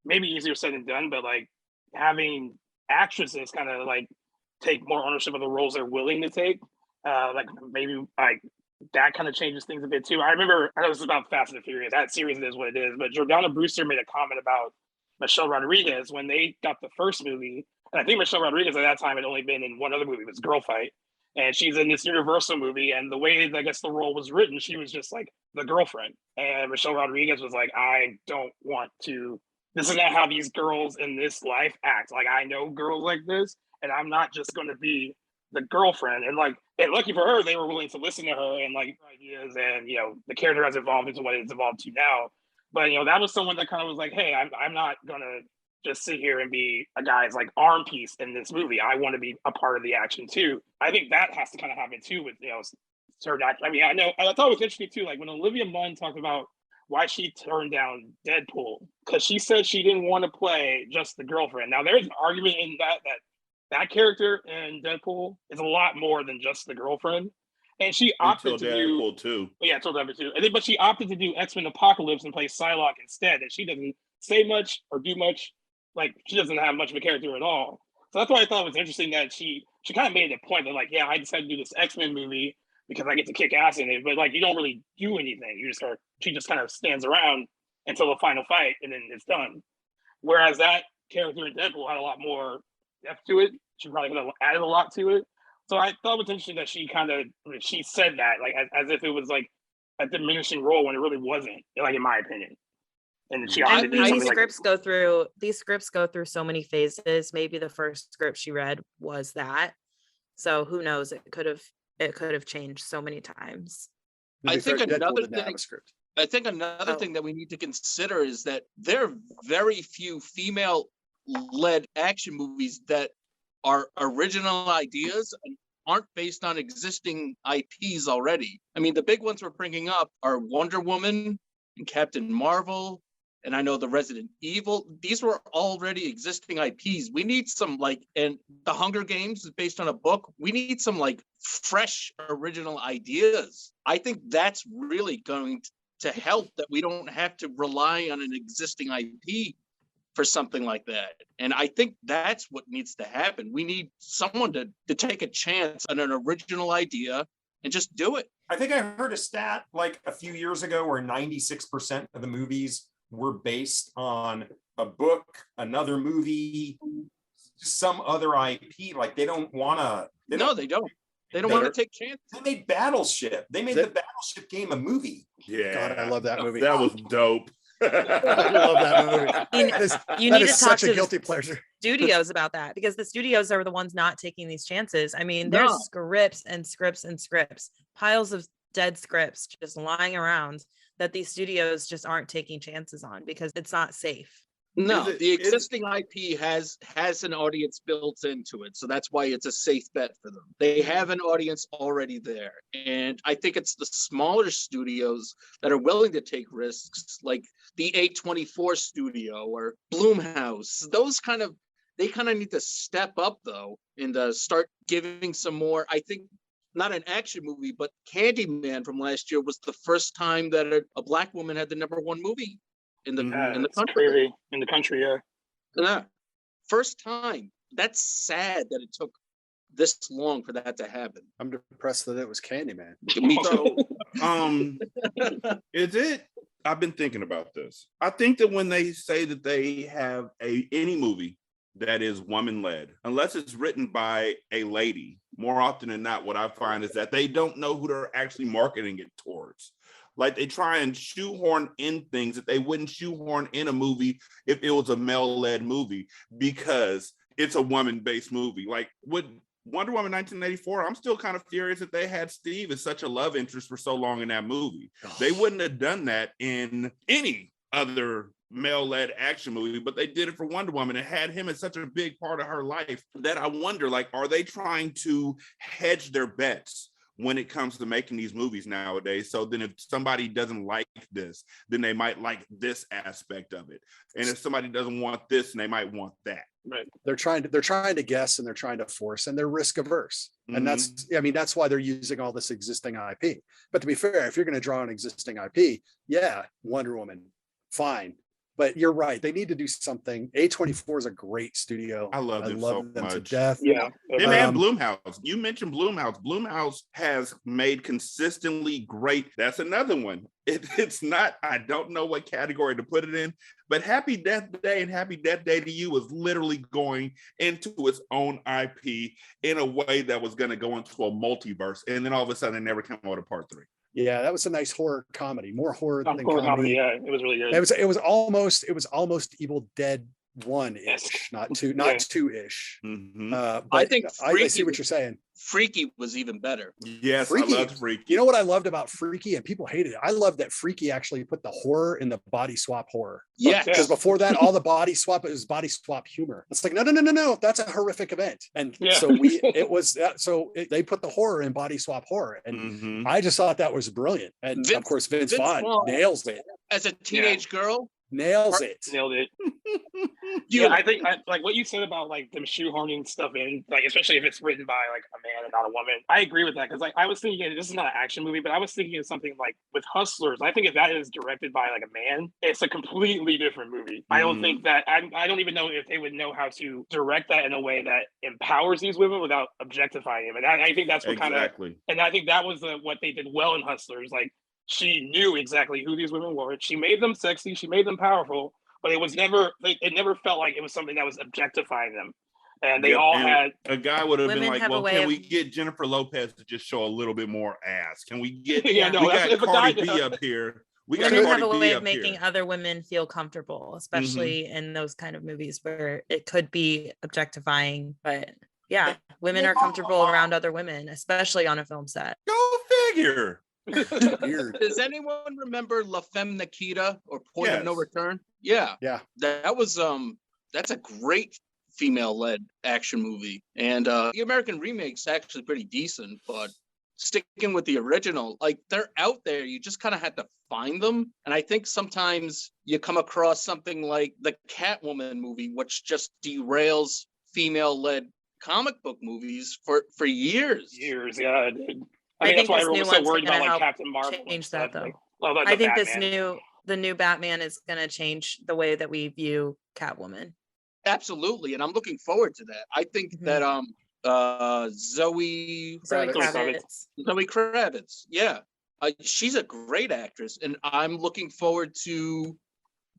maybe easier said than done, but like having actresses kind of like take more ownership of the roles they're willing to take. Like maybe like that kind of changes things a bit too. I remember, I know this is about Fast and the Furious. That series is what it is, but Jordana Brewster made a comment about Michelle Rodriguez when they got the first movie. And I think Michelle Rodriguez at that time had only been in one other movie, it was Girl Fight. And she's in this Universal movie. And the way, I guess, the role was written, she was just like the girlfriend. And Michelle Rodriguez was like, I don't want to, this is not how these girls in this life act. Like, I know girls like this, and I'm not just going to be the girlfriend. And like, and lucky for her, they were willing to listen to her and like ideas. And, the character has evolved into what it's evolved to now. But, that was someone that kind of was like, hey, I'm not going to just sit here and be a guy's like arm piece in this movie. I want to be a part of the action too. I think that has to kind of happen too with, certain act. I mean, I thought it was interesting too, like when Olivia Munn talked about why she turned down Deadpool, because she said she didn't want to play just the girlfriend. Now there's an argument in that character in Deadpool is a lot more than just the girlfriend. And she opted to Deadpool too. Yeah, until Deadpool 2. And then, but she opted to do X-Men Apocalypse and play Psylocke instead. And she doesn't say much or do much. Like, she doesn't have much of a character at all. So that's why I thought it was interesting that she kind of made a point that, like, yeah, I decided to do this X-Men movie because I get to kick ass in it. But, like, you don't really do anything. She just kind of stands around until the final fight, and then it's done. Whereas that character in Deadpool had a lot more depth to it. She probably could have added a lot to it. So I thought it was interesting that she said that, like, as if it was, like, a diminishing role when it really wasn't, like, in my opinion. And she opted to do something these scripts go through so many phases. Maybe the first script she read was that. So who knows? It could have changed so many times. I think another thing that we need to consider is that there are very few female-led action movies that are original ideas and aren't based on existing IPs already. I mean, the big ones we're bringing up are Wonder Woman and Captain Marvel, and I know the Resident Evil. These were already existing IPs. We need some and the Hunger Games is based on a book. We need some fresh original ideas. I think that's really going to help, that we don't have to rely on an existing IP for something like that. And I think that's what needs to happen. We need someone to take a chance on an original idea and just do it. I think I heard a stat like a few years ago where 96% of the movies were based on a book, another movie, some other IP. Like they don't want to. No, they don't. They don't want to take chances. They made Battleship. They made the Battleship game a movie. Yeah. God, I love that movie. That was dope. I love that movie. You need to talk such to a guilty pleasure. Studios about that, because the studios are the ones not taking these chances. I mean, there's scripts and scripts and scripts, piles of dead scripts just lying around that these studios just aren't taking chances on because it's not safe. No, the existing IP has an audience built into it. So that's why it's a safe bet for them. They have an audience already there. And I think it's the smaller studios that are willing to take risks, like the A24 studio or Blumhouse. They kind of need to step up, though, and start giving some more. I think not an action movie, but Candyman from last year was the first time that a Black woman had the #1 movie in the country. Crazy. In the country, yeah. Yeah. First time. That's sad that it took this long for that to happen. I'm depressed that it was Candyman. Me too. Is it? I've been thinking about this. I think that when they say that they have any movie that is woman-led, unless it's written by a lady, more often than not, what I find is that they don't know who they're actually marketing it towards. Like they try and shoehorn in things that they wouldn't shoehorn in a movie if it was a male-led movie, because it's a woman-based movie. Like with Wonder Woman 1984, I'm still kind of furious that they had Steve as such a love interest for so long in that movie. They wouldn't have done that in any other male-led action movie, but they did it for Wonder Woman and had him as such a big part of her life that I wonder, like, are they trying to hedge their bets when it comes to making these movies nowadays. So then if somebody doesn't like this, then they might like this aspect of it. And if somebody doesn't want this, then they might want that. Right. They're trying to guess, and they're trying to force, and they're risk averse. And that's why they're using all this existing IP. But to be fair, if you're going to draw an existing IP, yeah, Wonder Woman, fine. But you're right. They need to do something. A24 is a great studio. I love them so them to much. death. Yeah. Them and Blumhouse. You mentioned Blumhouse. Blumhouse has made consistently great. That's another one. It's not, I don't know what category to put it in, but Happy Death Day and Happy Death Day to You was literally going into its own IP in a way that was going to go into a multiverse. And then all of a sudden, it never came out of part 3. Yeah, that was a nice horror comedy. More horror than Comedy. comedy. Yeah, it was really good. It was almost Evil Dead 1-ish, not 2-ish. But I think I see what you're saying. Freaky was even better. Yes, Freaky. I loved Freaky. You know what I loved about Freaky, and people hated it? I loved that Freaky actually put the horror in the body swap horror. Yeah, Because before that, all the body swap, it was body swap humor. It's like, no, that's a horrific event. And so they put the horror in body swap horror. And I just thought that was brilliant. And of course, Vince Vaughn nails it. As a teenage girl, Nailed it. Yeah, I think like what you said about like them shoehorning stuff in, like especially if it's written by like a man and not a woman. I agree with that because like I was thinking this is not an action movie, but I was thinking of something like with Hustlers. I think if that is directed by like a man, it's a completely different movie. I don't think that I don't even know if they would know how to direct that in a way that empowers these women without objectifying them. And I think that's what kind of, and I think that was what they did well in Hustlers. Like she knew exactly who these women were. She made them sexy. She made them powerful. But it was never, it never felt like it was something that was objectifacting them. And they all had. A guy would have been like, well, can we of... get Jennifer Lopez to just show a little bit more ass? Can we get, we got Cardi B up here. Women have a way of making other women feel comfortable, especially in those kind of movies where it could be objectifying. But yeah, women are comfortable around other women, especially on a film set. Go figure. Does anyone remember La Femme Nikita or Point of No Return? Yeah. That was that's a great female-led action movie, and the American remake's actually pretty decent, but sticking with the original, like they're out there, you just kind of had to find them. And I think sometimes you come across something like the Catwoman movie, which just derails female-led comic book movies for years. Yeah. I think that's why everyone's so worried about like Captain Marvel. Change that though. I think the new Batman is going to change the way that we view Catwoman. Absolutely, and I'm looking forward to that. I think that Zoe Kravitz, yeah, she's a great actress, and I'm looking forward to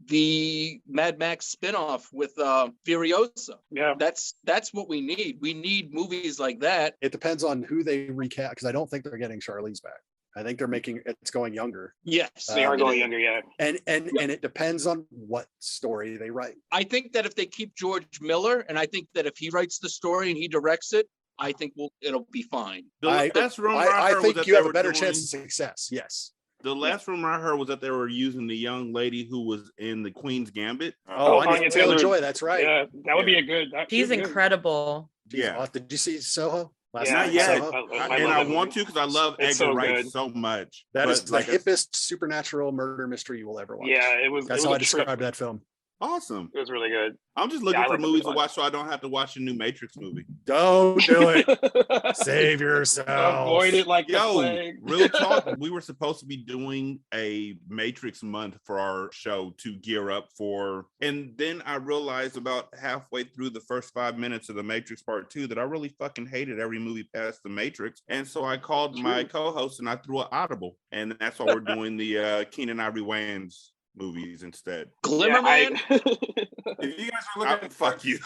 the Mad Max spinoff with Furiosa. Yeah, that's what we need. We need movies like that. It depends on who they recast, because I don't think they're getting Charlize back. I think they're making it's going younger. Yes, they are going younger. Yeah, and it depends on what story they write. I think that if they keep George Miller, and I think that if he writes the story and he directs it, I think it'll be fine. I think you have a better chance of success. Yes. The last rumor I heard was that they were using the young lady who was in the Queen's Gambit. Anya Taylor-Joy, that's right. Yeah, that would be a good. She's incredible. Yeah. Did you see Soho? Not yet. I want to because I love Edgar Wright so much. That is the hippest supernatural murder mystery you will ever watch. Yeah, it was. That's how I described that film. Awesome. It was really good. I'm just looking for movies to watch so I don't have to watch a new Matrix movie. Don't do it. Save yourself. Avoid it like the plague. Real talk. We were supposed to be doing a Matrix month for our show to gear up for. And then I realized about halfway through the first 5 minutes of the Matrix Part 2 that I really fucking hated every movie past the Matrix. And so I called my co-host and I threw an audible. And that's why we're doing the Keenan Ivory Wayans movies instead. Glimmer Man. If you guys are looking, fuck you.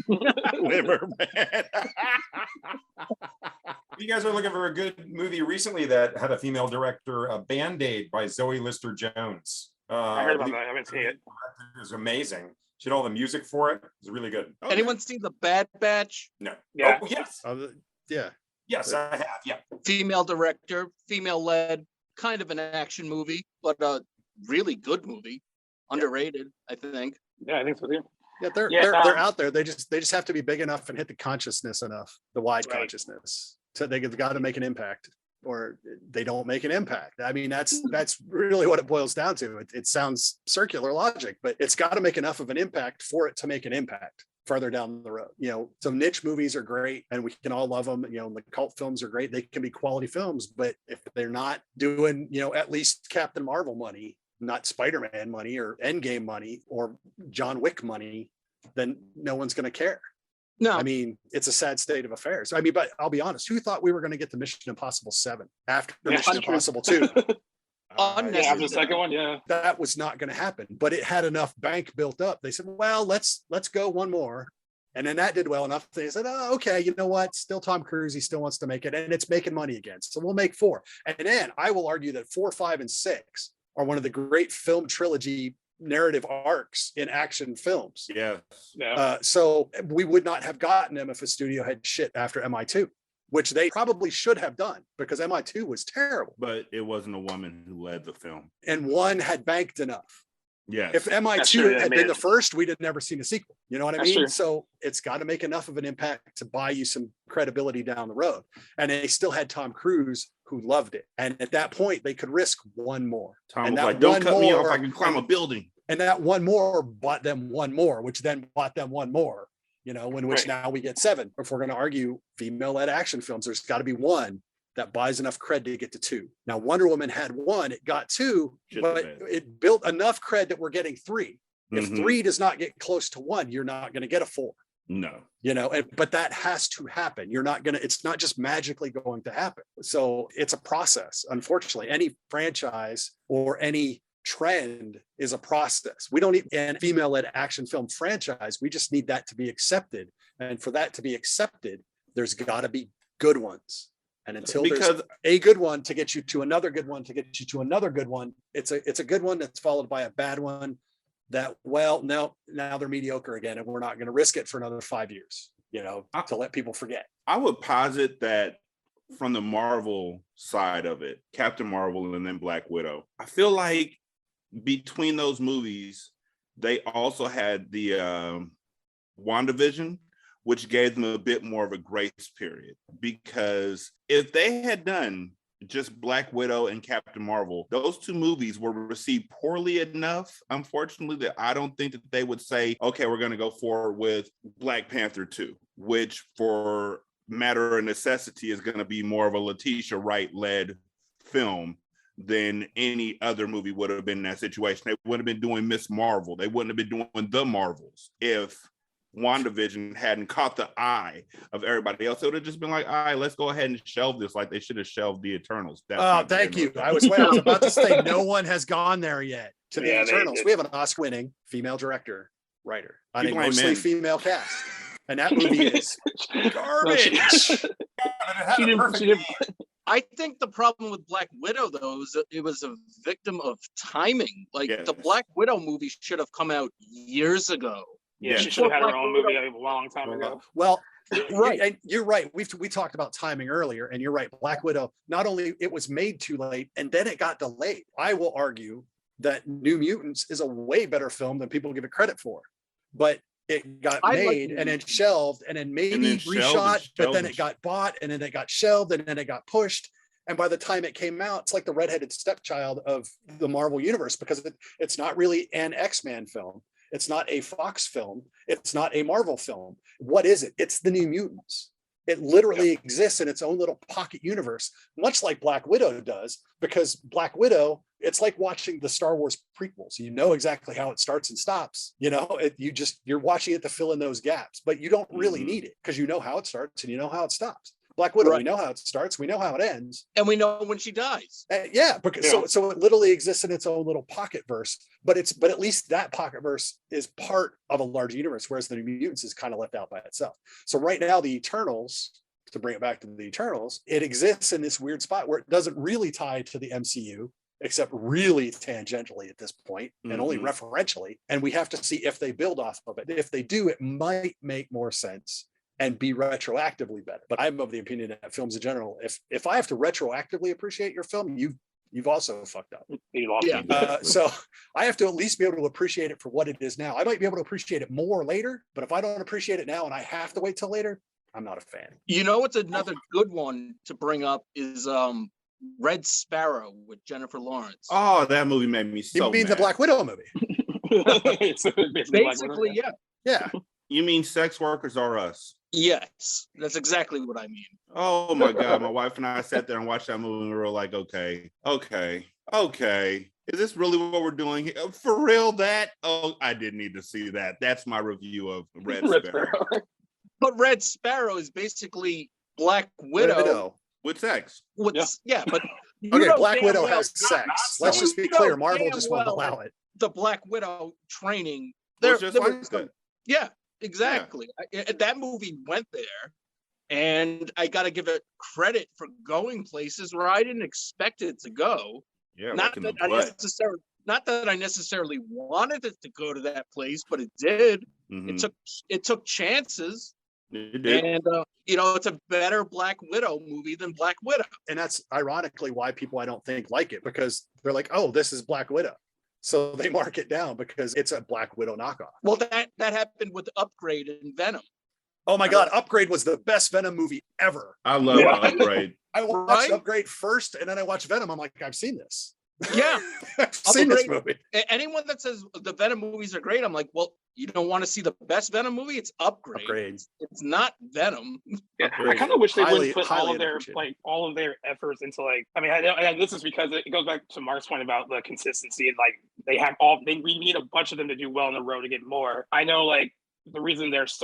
Glimmer Man. You guys are looking for a good movie recently that had a female director, Band-Aid by Zoe Lister-Jones. I heard about that. I haven't seen it. It was amazing. She had all the music for it. It was really good. Anyone seen The Bad Batch? No. Yeah. Oh, yes. Yeah. Yes, I have. Yeah. Female director, female-led, kind of an action movie, but really good movie, underrated, I think. Yeah, I think so too. Yeah, they're out there. They just have to be big enough and hit the consciousness enough, the wide consciousness. So they've got to make an impact, or they don't make an impact. I mean, that's really what it boils down to. It sounds circular logic, but it's got to make enough of an impact for it to make an impact further down the road. So niche movies are great and we can all love them. The cult films are great. They can be quality films, but if they're not doing, at least Captain Marvel money, not Spider-Man money or Endgame money or John Wick money, then no one's going to care. No, I mean, it's a sad state of affairs. I mean, but I'll be honest, who thought we were going to get the Mission Impossible 7 after Mission Impossible 2? Yeah, after the second one, yeah. That was not going to happen, but it had enough bank built up. They said, well, let's go one more. And then that did well enough. They said, oh, okay, you know what? Still Tom Cruise. He still wants to make it and it's making money again. So we'll make 4. And then I will argue that 4, 5, and 6 are one of the great film trilogy narrative arcs in action films. Yes. Yeah. So we would not have gotten them if a studio had shit after MI2. Which they probably should have done because MI2 was terrible. But it wasn't a woman who led the film. And one had banked enough. Yes. If MI2 had been the first, we'd have never seen a sequel. You know what I mean? True. So it's got to make enough of an impact to buy you some credibility down the road. And they still had Tom Cruise who loved it. And at that point, they could risk one more. Tom and was that like, don't cut me off. more- I can climb a building. And that one more bought them one more, which then bought them one more. In which now we get 7. If we're going to argue female-led action films, there's got to be one that buys enough cred to get to 2. Now, Wonder Woman had 1, it got 2, but it built enough cred that we're getting 3. If 3 does not get close to 1, you're not going to get a 4. No. But that has to happen. It's not just magically going to happen. So it's a process. Unfortunately, any franchise or any trend is a process. We don't need a female-led action film franchise. We just need that to be accepted. And for that to be accepted, there's got to be good ones. And until there's a good one to get you to another good one, to get you to another good one, it's a good one that's followed by a bad one that, well, no, now they're mediocre again. And we're not going to risk it for another 5 years, to let people forget. I would posit that from the Marvel side of it, Captain Marvel and then Black Widow, I feel like between those movies, they also had the WandaVision, which gave them a bit more of a grace period. Because if they had done just Black Widow and Captain Marvel, those 2 movies were received poorly enough, unfortunately, that I don't think that they would say, okay, we're going to go forward with Black Panther 2, which for matter of necessity is going to be more of a Letitia Wright-led film than any other movie would have been in that situation. They wouldn't have been doing Miss Marvel. They wouldn't have been doing The Marvels if WandaVision hadn't caught the eye of everybody else. It would have just been like, all right, let's go ahead and shelve this like they should have shelved the Eternals. Thank you. I was about to say no one has gone there yet to the Eternals. We have an Oscar-winning female director, writer, on a mostly female cast. And that movie is garbage. I think the problem with Black Widow, though, is that it was a victim of timing. The Black Widow movie should have come out years ago. Yeah, she should have had her own movie a long time ago. Well, right. And you're right. We talked about timing earlier, and you're right. Black Widow, not only it was made too late, and then it got delayed. I will argue that New Mutants is a way better film than people give it credit for. But it got made and then shelved and then maybe reshot, but then it got bought and then it got shelved and then it got pushed. And by the time it came out, it's like the redheaded stepchild of the Marvel universe, because it's not really an X-Men film. It's not a Fox film. It's not a Marvel film. What is it? It's the New Mutants. It literally exists in its own little pocket universe, much like Black Widow does, because Black Widow, it's like watching the Star Wars prequels. You know exactly how it starts and stops. You're watching it to fill in those gaps, but you don't really need it because you know how it starts and you know how it stops. Black Widow, we know how it starts, we know how it ends, and we know when she dies. So it literally exists in its own little pocket verse, but at least that pocket verse is part of a large universe, whereas the New Mutants is kind of left out by itself. So right now, the Eternals, to bring it back to the Eternals, it exists in this weird spot where it doesn't really tie to the MCU, except really tangentially at this point, and only referentially. And we have to see if they build off of it. If they do, it might make more sense and be retroactively better. But I'm of the opinion that films in general, if I have to retroactively appreciate your film, you've also fucked up. So I have to at least be able to appreciate it for what it is now. I might be able to appreciate it more later, but if I don't appreciate it now and I have to wait till later, I'm not a fan. You know what's another good one to bring up is Red Sparrow with Jennifer Lawrence. Oh, that movie made me so You mean the mad. Black Widow movie? It's basically Black Widow, Basically, yeah. Yeah. You mean Sex Workers Are Us? Yes, that's exactly what I mean. Oh my God. My wife and I sat there and watched that movie and we were like, okay. Is this really what we're doing here? For real, that? Oh, I didn't need to see that. That's my review of Red Sparrow. But Red Sparrow is basically Black Widow. With sex. But Okay, Black Widow well, has sex. not Let's so. just be You know clear. Marvel damn just won't well allow it. the Black Widow training. It was There just was like some- that. yeah, exactly. That movie went there, and I got to give it credit for going places where I didn't expect it to go. Yeah, Not like in that the butt. not that I necessarily wanted it to go to that place, but it did. Mhm. It took chances, It did. and it's a better Black Widow movie than Black Widow. And that's ironically why people I don't think like it, because they're like, oh, this is Black Widow. So they mark it down because it's a Black Widow knockoff. Well, that happened with Upgrade and Venom. Oh my God, Upgrade was the best Venom movie ever. I love Upgrade. I watched Right? Upgrade first and then I watched Venom. I'm like, I've seen this. Yeah. I've seen this Upgrade- movie. Anyone that says the Venom movies are great, I'm like, well, you don't want to see the best Venom movie? It's Upgrade. Upgrade. It's not Venom. Yeah, I kind of wish they Highly- wouldn't put all highly of their underappreciated. all of their efforts into I mean, and this is because it goes back to Mark's point about the consistency and we need a bunch of them to do well in a row to get more. I know the reason there's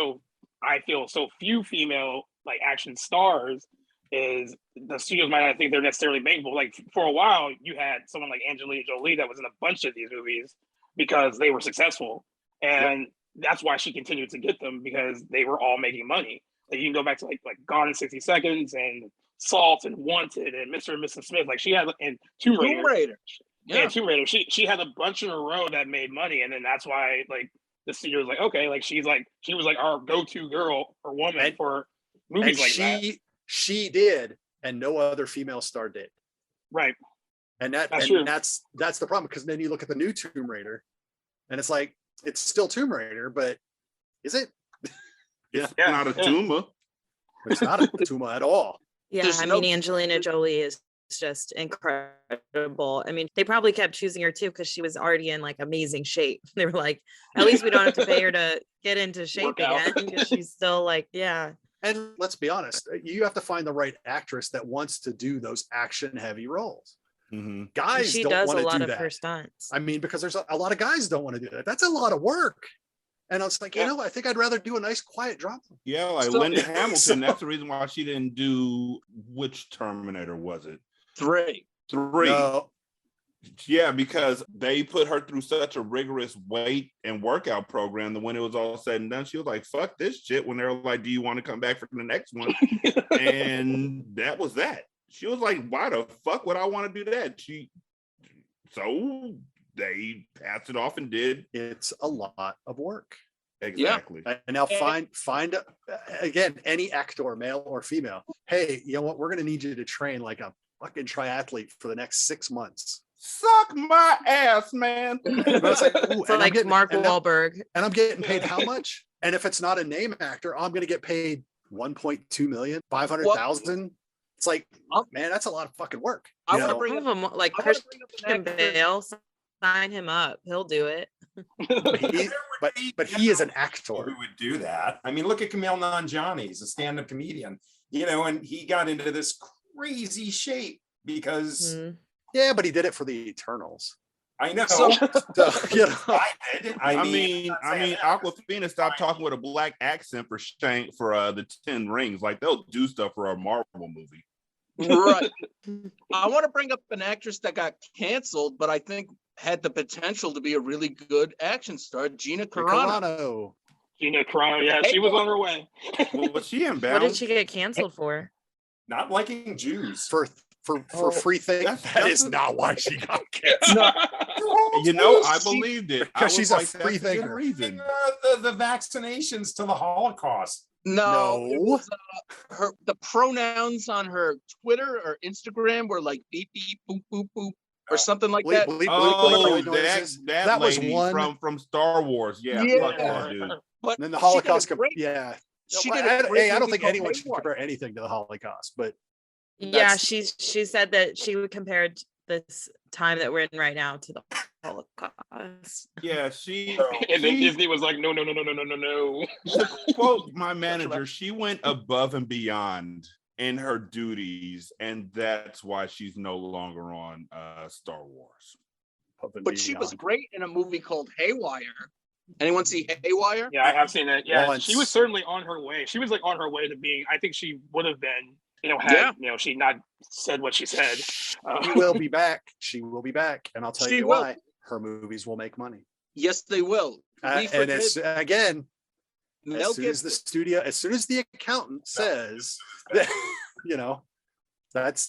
I feel so few female action stars is the studios might not think they're necessarily makeable. For a while, you had someone like Angelina Jolie that was in a bunch of these movies because they were successful, and that's why she continued to get them because they were all making money. You can go back to like Gone in 60 Seconds and Salt and Wanted and Mr. and Mrs. Smith. She had in Tomb Raider. Yeah, Tomb Raider. She had a bunch in a row that made money, and then that's why the studio was okay, she was our go-to girl or woman for movies and that. She did, and no other female star did. Right. And That's true. that's the problem, because then you look at the new Tomb Raider, and it's it's still Tomb Raider, but is it? It's not a tumor. It's not a tumor at all. Yeah, There's I no- mean, Angelina Jolie is just incredible. I mean, they probably kept choosing her too because she was already in amazing shape. They were like, at least we don't have to pay her to get into shape Work out. again because she's still yeah. And let's be honest, you have to find the right actress that wants to do those action-heavy roles. Mm-hmm. Guys She don't does want a to lot do of that. her stunts. I mean, because there's a lot of guys don't want to do that. That's a lot of work. And I was like, I think I'd rather do a nice quiet drama. Yeah, So- Linda Hamilton. so- That's the reason why she didn't do which Terminator was it? 3. 3. No, Yeah, because they put her through such a rigorous weight and workout program that when it was all said and done, she was like, fuck this shit. When they were like, do you want to come back for the next one? And that was that. She was like, why the fuck would I want to do that? So they passed it off and did it's a lot of work. exactly. And now find again, any actor, male or female. Hey, you know what? We're going to need you to train like a fucking triathlete for the next 6 months. Suck my ass, man. And I was like, ooh, So and I'm getting- Mark and now- Wahlberg. and I'm getting paid how much? And if it's not a name actor, I'm going to get paid 1.2 million, 500,000. It's like, man, that's a lot of fucking work. I you want to know? bring I up, have a, like I wanna Christian bring up an actor- Bale. Sign him up. He'll do it. But he is an actor. Who would do that? I mean, look at Kumail Nanjiani. He's a stand-up comedian, and he got into this crazy shape because Mhm. Yeah, but he did it for the Eternals. I know. So- So, you know, I did. I I'm mean, not saying that. Aquafina stopped talking with a black accent for the 10 Rings. Like they'll do stuff for a Marvel movie. Right. I want to bring up an actress that got canceled, but I think had the potential to be a really good action star, Gina Carano. Carano. Gina Carano, yeah, she was on her way. Well, was she in What Bound? did she get canceled for? Not liking Jews. For free things. That is not why she got canceled. You know, I believed it. I Because was she's a like, free that's a good thinker. reason. The vaccinations to the Holocaust. No, it No. was, the pronouns on her Twitter or Instagram were like beep beep boop boop boop or something like that. Oh, bleep, noises. that That was lady one. from Star Wars. Yeah, Yeah. fuck that dude. But And then the she did a Holocaust. great- Yeah. She Well, did a great I don't movie think called anyone should Haywire. compare anything to the Holocaust, but Yeah, that's- she said that she would compare this time that we're in right now to the Holocaust. Yeah, she And then Disney was like, no, no, no, no, no, no, no, no. to quote my manager, she went above and beyond in her duties, and that's why she's no longer on Star Wars. But she was great in a movie called Haywire. Anyone see Haywire? Yeah, I have seen that. Yeah, Once. she was certainly on her way. She was like on her way to being. I think she would have been. Had she not said what she said. She will be back. She will be back, and I'll tell She you will. why. Her movies will make money. Yes, they will. And it's again, Mel as soon as the Gibson. studio, as soon as the accountant says that, that's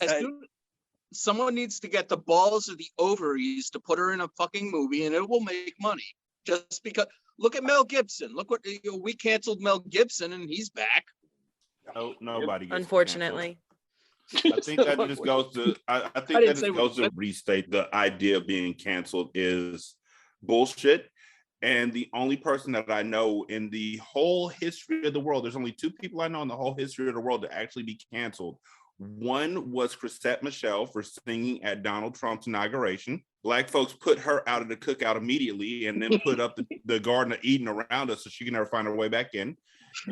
Someone needs to get the balls or the ovaries to put her in a fucking movie, and it will make money. Just because, look at Mel Gibson. Look what we canceled Mel Gibson, and he's back. No, nobody. Gets Unfortunately. canceled. I think that just goes to. I think that just goes to restate the idea of being canceled is bullshit. And the only person that I know in the whole history of the world, there's only two people I know in the whole history of the world to actually be canceled. One was Chrisette Michele for singing at Donald Trump's inauguration. Black folks put her out of the cookout immediately and then put up the Garden of Eden around us so she can never find her way back in.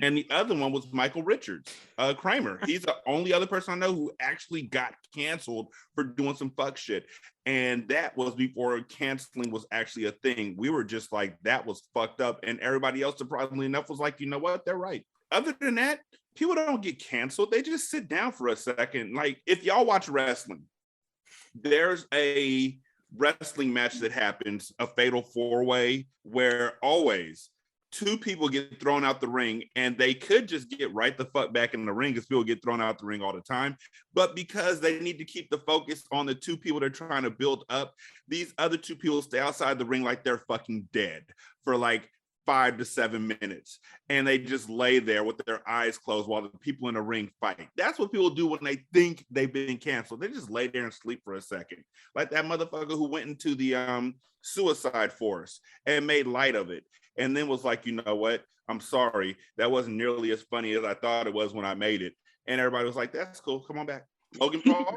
And the other one was Michael Richards, Kramer. He's the only other person I know who actually got canceled for doing some fuck shit. And that was before canceling was actually a thing. We were just like, that was fucked up. And everybody else, surprisingly enough, was like, you know what? They're right. Other than that, people don't get canceled. They just sit down for a second. Like, if y'all watch wrestling, there's a wrestling match that happens, a fatal four-way, where always two people get thrown out the ring, and they could just get right the fuck back in the ring because people get thrown out the ring all the time. But because they need to keep the focus on the two people they're trying to build up, these other two people stay outside the ring like they're fucking dead for like 5 to 7 minutes. And they just lay there with their eyes closed while the people in the ring fight. That's what people do when they think they've been canceled. They just lay there and sleep for a second. Like that motherfucker who went into the suicide force and made light of it. And then was like, you know what? I'm sorry. That wasn't nearly as funny as I thought it was when I made it. And everybody was like, that's cool. Come on back. Logan Paul?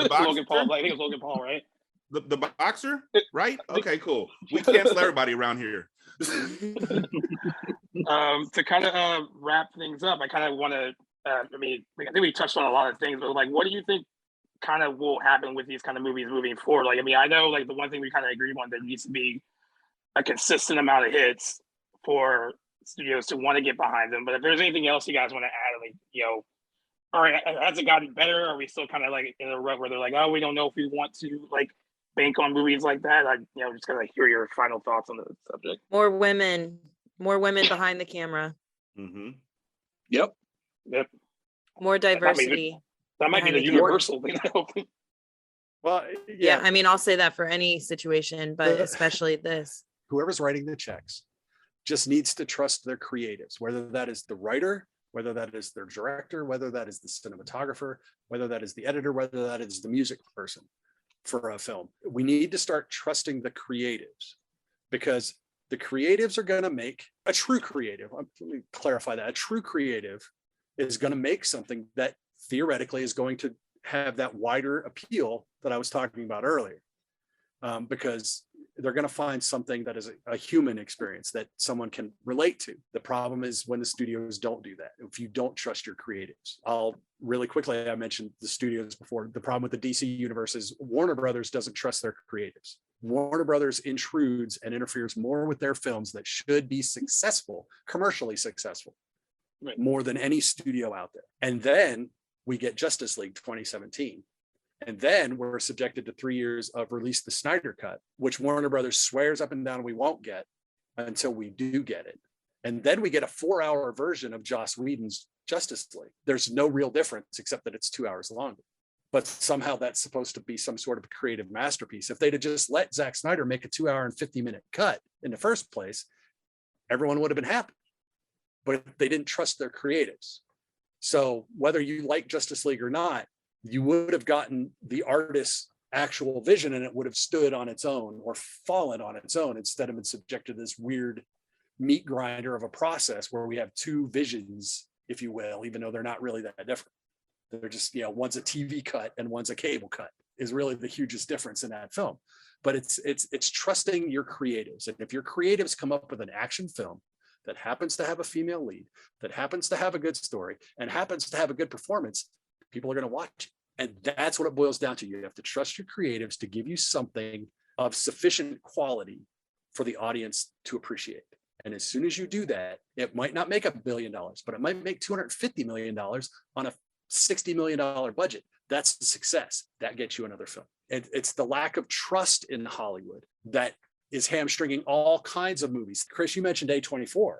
Logan Paul. I think it was Logan Paul, right? The boxer? Right? Okay, cool. We cancel everybody around here. To kind of wrap things up, I kind of want to, I think we touched on a lot of things, but like, what do you think kind of will happen with these kind of movies moving forward? Like, I know like the one thing we kind of agreed on, there needs to be a consistent amount of hits for studios to want to get behind them. But if there's anything else you guys want to add, like, all right, has it gotten better? Are we still kind of like in a rut where they're like, oh, we don't know if we want to like bank on movies like that? Just kind of hear your final thoughts on the subject. More women behind the camera. Mm-hmm. Yep. More diversity. That might be the universal thing, I hope. Well, Yeah, I'll say that for any situation, but especially this. Whoever's writing the checks just needs to trust their creatives, whether that is the writer, whether that is their director, whether that is the cinematographer, whether that is the editor, whether that is the music person for a film. We need to start trusting the creatives, because the creatives are going to make a true creative. Let me clarify that. A true creative is going to make something that theoretically is going to have that wider appeal that I was talking about earlier, because they're going to find something that is a human experience that someone can relate to. The problem is when the studios don't do that. If you don't trust your creatives, I mentioned the studios before. The problem with the DC universe is Warner Brothers doesn't trust their creatives. Warner Brothers intrudes and interferes more with their films that should be successful, commercially successful, right, more than any studio out there. And then we get Justice League 2017. And then we're subjected to 3 years of release the Snyder Cut, which Warner Brothers swears up and down we won't get until we do get it. And then we get a 4-hour version of Joss Whedon's Justice League. There's no real difference except that it's 2 hours longer. But somehow that's supposed to be some sort of a creative masterpiece. If they'd have just let Zack Snyder make a 2 hour and 50-minute cut in the first place, everyone would have been happy. But they didn't trust their creatives. So whether you like Justice League or not, you would have gotten the artist's actual vision, and it would have stood on its own or fallen on its own instead of been subjected to this weird meat grinder of a process where we have two visions if you will, even though they're not really that different. They're just, you know, one's a TV cut and one's a cable cut is really the hugest difference in that film. But it's trusting your creatives. And if your creatives come up with an action film that happens to have a female lead, that happens to have a good story, and happens to have a good performance, people are going to watch it. And that's what it boils down to. You have to trust your creatives to give you something of sufficient quality for the audience to appreciate. And as soon as you do that, it might not make $1 billion, but it might make $250 million on a $60 million budget. That's a success. That gets you another film. It's the lack of trust in Hollywood that is hamstringing all kinds of movies. Chris, you mentioned A24.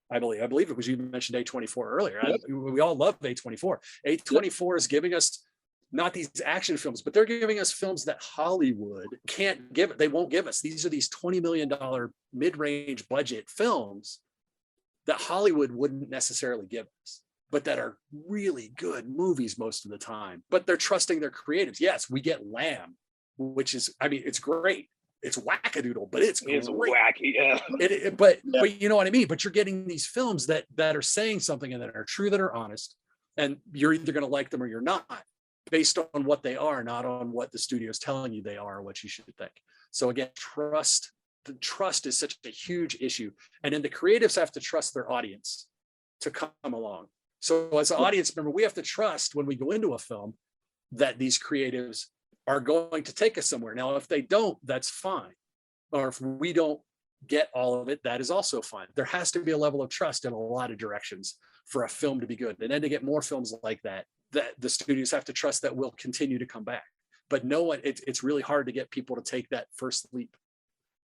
I believe it was you mentioned A24 earlier. Yep. We all love A24. A24 is giving us not these action films, but they're giving us films that Hollywood can't give it. They won't give us. These are these $20 million mid-range budget films that Hollywood wouldn't necessarily give us, but that are really good movies most of the time. But they're trusting their creatives. Yes, we get Lamb, which is, I mean, it's great. It's wackadoodle, but it's great. Wacky, yeah. But you know what I mean? But you're getting these films that are saying something and that are true, that are honest, and you're either going to like them or you're not, based on what they are, not on what the studio is telling you they are or what you should think. So again, trust. The trust is such a huge issue. And then the creatives have to trust their audience to come along. So as an audience member, we have to trust when we go into a film that these creatives are going to take us somewhere. Now, if they don't, that's fine. Or if we don't get all of it, that is also fine. There has to be a level of trust in a lot of directions for a film to be good. And then to get more films like that the studios have to trust that will continue to come back. But no one, it's really hard to get people to take that first leap.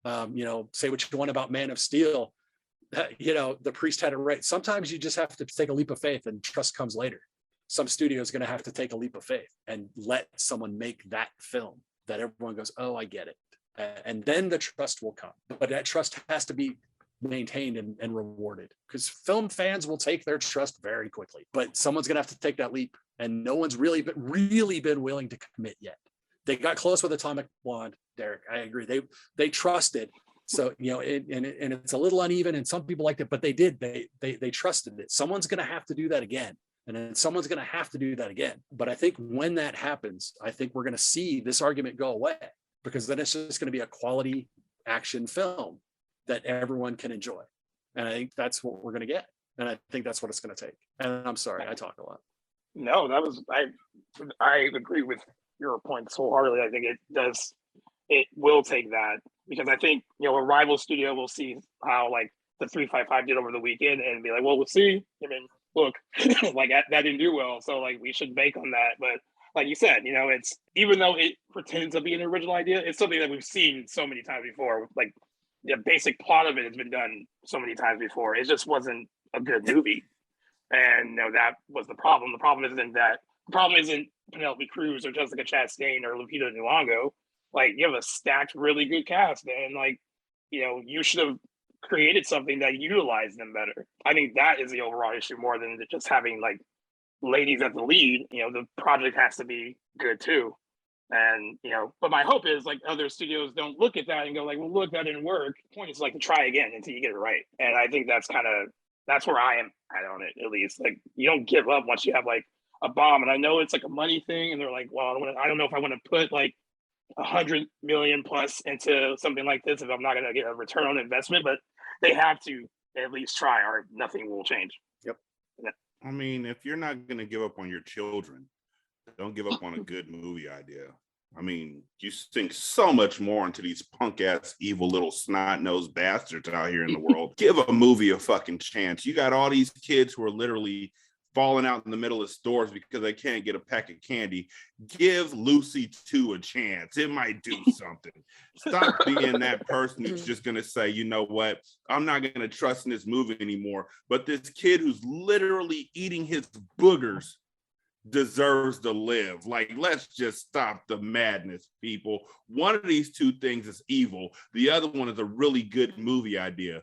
You know, say what you want about Man of Steel. You know, the priest had it right. Sometimes you just have to take a leap of faith and trust comes later. Some studio is going to have to take a leap of faith and let someone make that film that everyone goes, oh, I get it. And then the trust will come. But that trust has to be maintained and rewarded, because film fans will take their trust very quickly. But someone's going to have to take that leap. And no one's really been willing to commit yet. They got close with Atomic Blonde, Derik. I agree. They trusted. So, you know, and it's a little uneven, and some people liked it, but they did. They trusted it. Someone's going to have to do that again. And then someone's going to have to do that again. But I think when that happens, I think we're going to see this argument go away, because then it's just going to be a quality action film that everyone can enjoy. And I think that's what we're going to get. And I think that's what it's going to take. And I'm sorry, I talk a lot. No, I agree with your points wholeheartedly. I think it will take that, because I think, you know, a rival studio will see how like the 355 did over the weekend and be like, well, we'll see. I mean, look, like that didn't do well, so like we should bank on that. But like you said, you know, it's, even though it pretends to be an original idea, it's something that we've seen so many times before. Like the basic plot of it has been done so many times before. It just wasn't a good movie. And you know, that was the problem. The problem isn't Penelope Cruz or Jessica Chastain or Lupita Nyong'o. Like, you have a stacked, really good cast, and like, you know, you should have created something that utilized them better. I think that is the overall issue, more than just having like ladies as the lead. You know, the project has to be good too. And you know, but my hope is like other studios don't look at that and go like, well, look, that didn't work. The point is like to try again until you get it right. And I think that's where I am on it, at least. Like, you don't give up once you have like a bomb. And I know it's like a money thing, and they're like, well, I don't know if I want to put like 100 million plus into something like this if I'm not going to get a return on investment. But they have to at least try, or nothing will change. Yep. Yeah. I mean, if you're not going to give up on your children, don't give up on a good movie idea. I mean, you sink so much more into these punk ass, evil little snot nosed bastards out here in the world. Give a movie a fucking chance. You got all these kids who are literally falling out in the middle of stores because they can't get a pack of candy. Give Lucy 2 a chance. It might do something. Stop being that person who's just going to say, you know what, I'm not going to trust in this movie anymore. But this kid who's literally eating his boogers deserves to live. Like, let's just stop the madness, people. One of these two things is evil. The other one is a really good movie idea.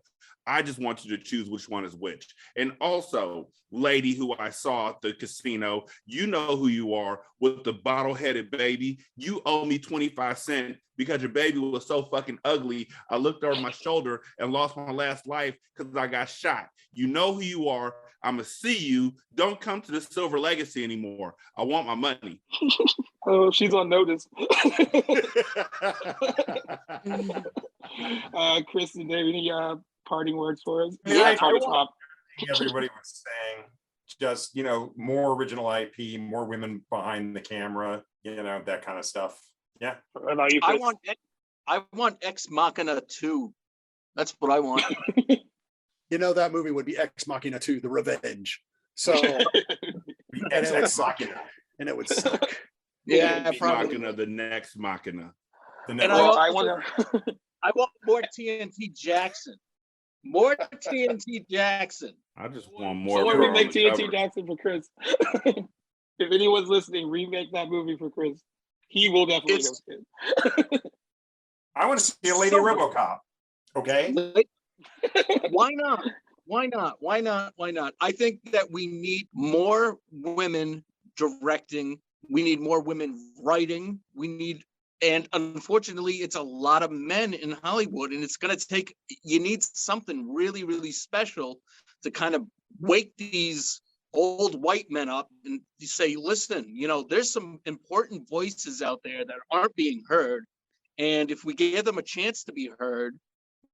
I just want you to choose which one is which. And also, lady who I saw at the casino, you know who you are with the bottle-headed baby. You owe me 25 cents because your baby was so fucking ugly. I looked over my shoulder and lost my last life because I got shot. You know who you are. I'm going to see you. Don't come to the Silver Legacy anymore. I want my money. Oh, she's on notice. Chris and Dave, any parting words for us? Yeah, Try to top. everybody was saying, just, you know, more original IP, more women behind the camera, you know, that kind of stuff. Yeah. What about you, I Chris? want Ex Machina 2. That's what I want. You know, that movie would be Ex Machina 2, The Revenge. So, and it would suck. And it would suck. Yeah, Probably. Machina, the next Machina. And I want I want more TNT Jackson. More TNT Jackson. I just want more. Someone remake TNT Jackson for Chris. If anyone's listening, remake that movie for Chris. He will definitely go see it. I want to see a Lady RoboCop. Okay. Why not? Why not? Why not? Why not? I think that we need more women directing. We need more women writing. And unfortunately, it's a lot of men in Hollywood, and it's going to take, you need something really, really special to kind of wake these old white men up and say, listen, you know, there's some important voices out there that aren't being heard. And if we give them a chance to be heard,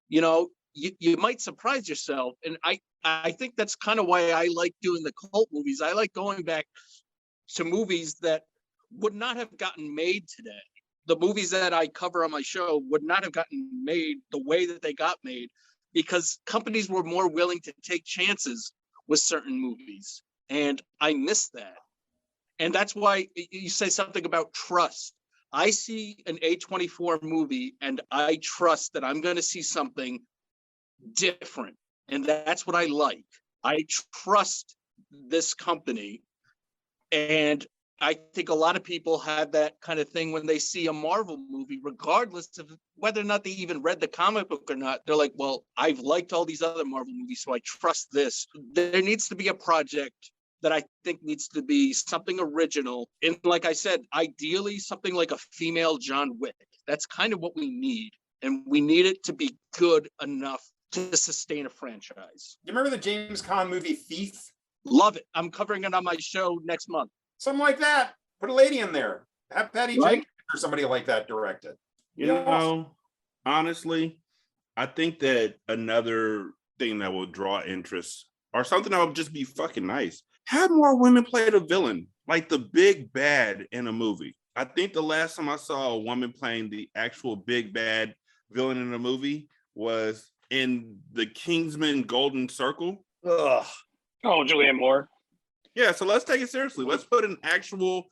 you know, you might surprise yourself. And I think that's kind of why I like doing the cult movies. I like going back to movies that would not have gotten made today. The movies that I cover on my show would not have gotten made the way that they got made because companies were more willing to take chances with certain movies. And I miss that. And that's why you say something about trust. I see an A24 movie and I trust that I'm going to see something different. And that's what I like. I trust this company. And I think a lot of people have that kind of thing when they see a Marvel movie, regardless of whether or not they even read the comic book or not. They're like, well, I've liked all these other Marvel movies, so I trust this. There needs to be a project that I think needs to be something original. And like I said, ideally something like a female John Wick. That's kind of what we need. And we need it to be good enough to sustain a franchise. You remember the James Caan movie Thief? Love it. I'm covering it on my show next month. Something like that. Put a lady in there. Have Patty Jenkins or somebody like that direct it. You know, honestly, I think that another thing that will draw interest or something that would just be fucking nice. Have more women play the villain, like the big bad in a movie. I think the last time I saw a woman playing the actual big bad villain in a movie was in the Kingsman Golden Circle. Ugh. Oh, Julianne Moore. Yeah, so let's take it seriously. Let's put an actual,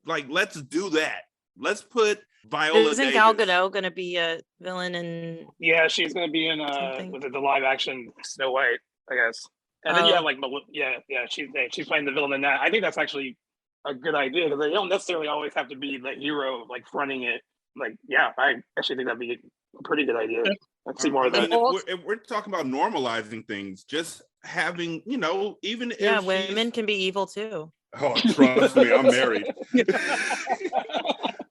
let's do that. Let's put Viola Isn't Davis. Gal Gadot going to be a villain in? Yeah, she's going to be in with the live action Snow White, I guess. And then you have she's playing the villain in that. I think that's actually a good idea because they don't necessarily always have to be the hero fronting it. I actually think that'd be a pretty good idea. I'd see more of that. If we're talking about normalizing things, just having, even if women can be evil too. Oh, trust me, I'm married.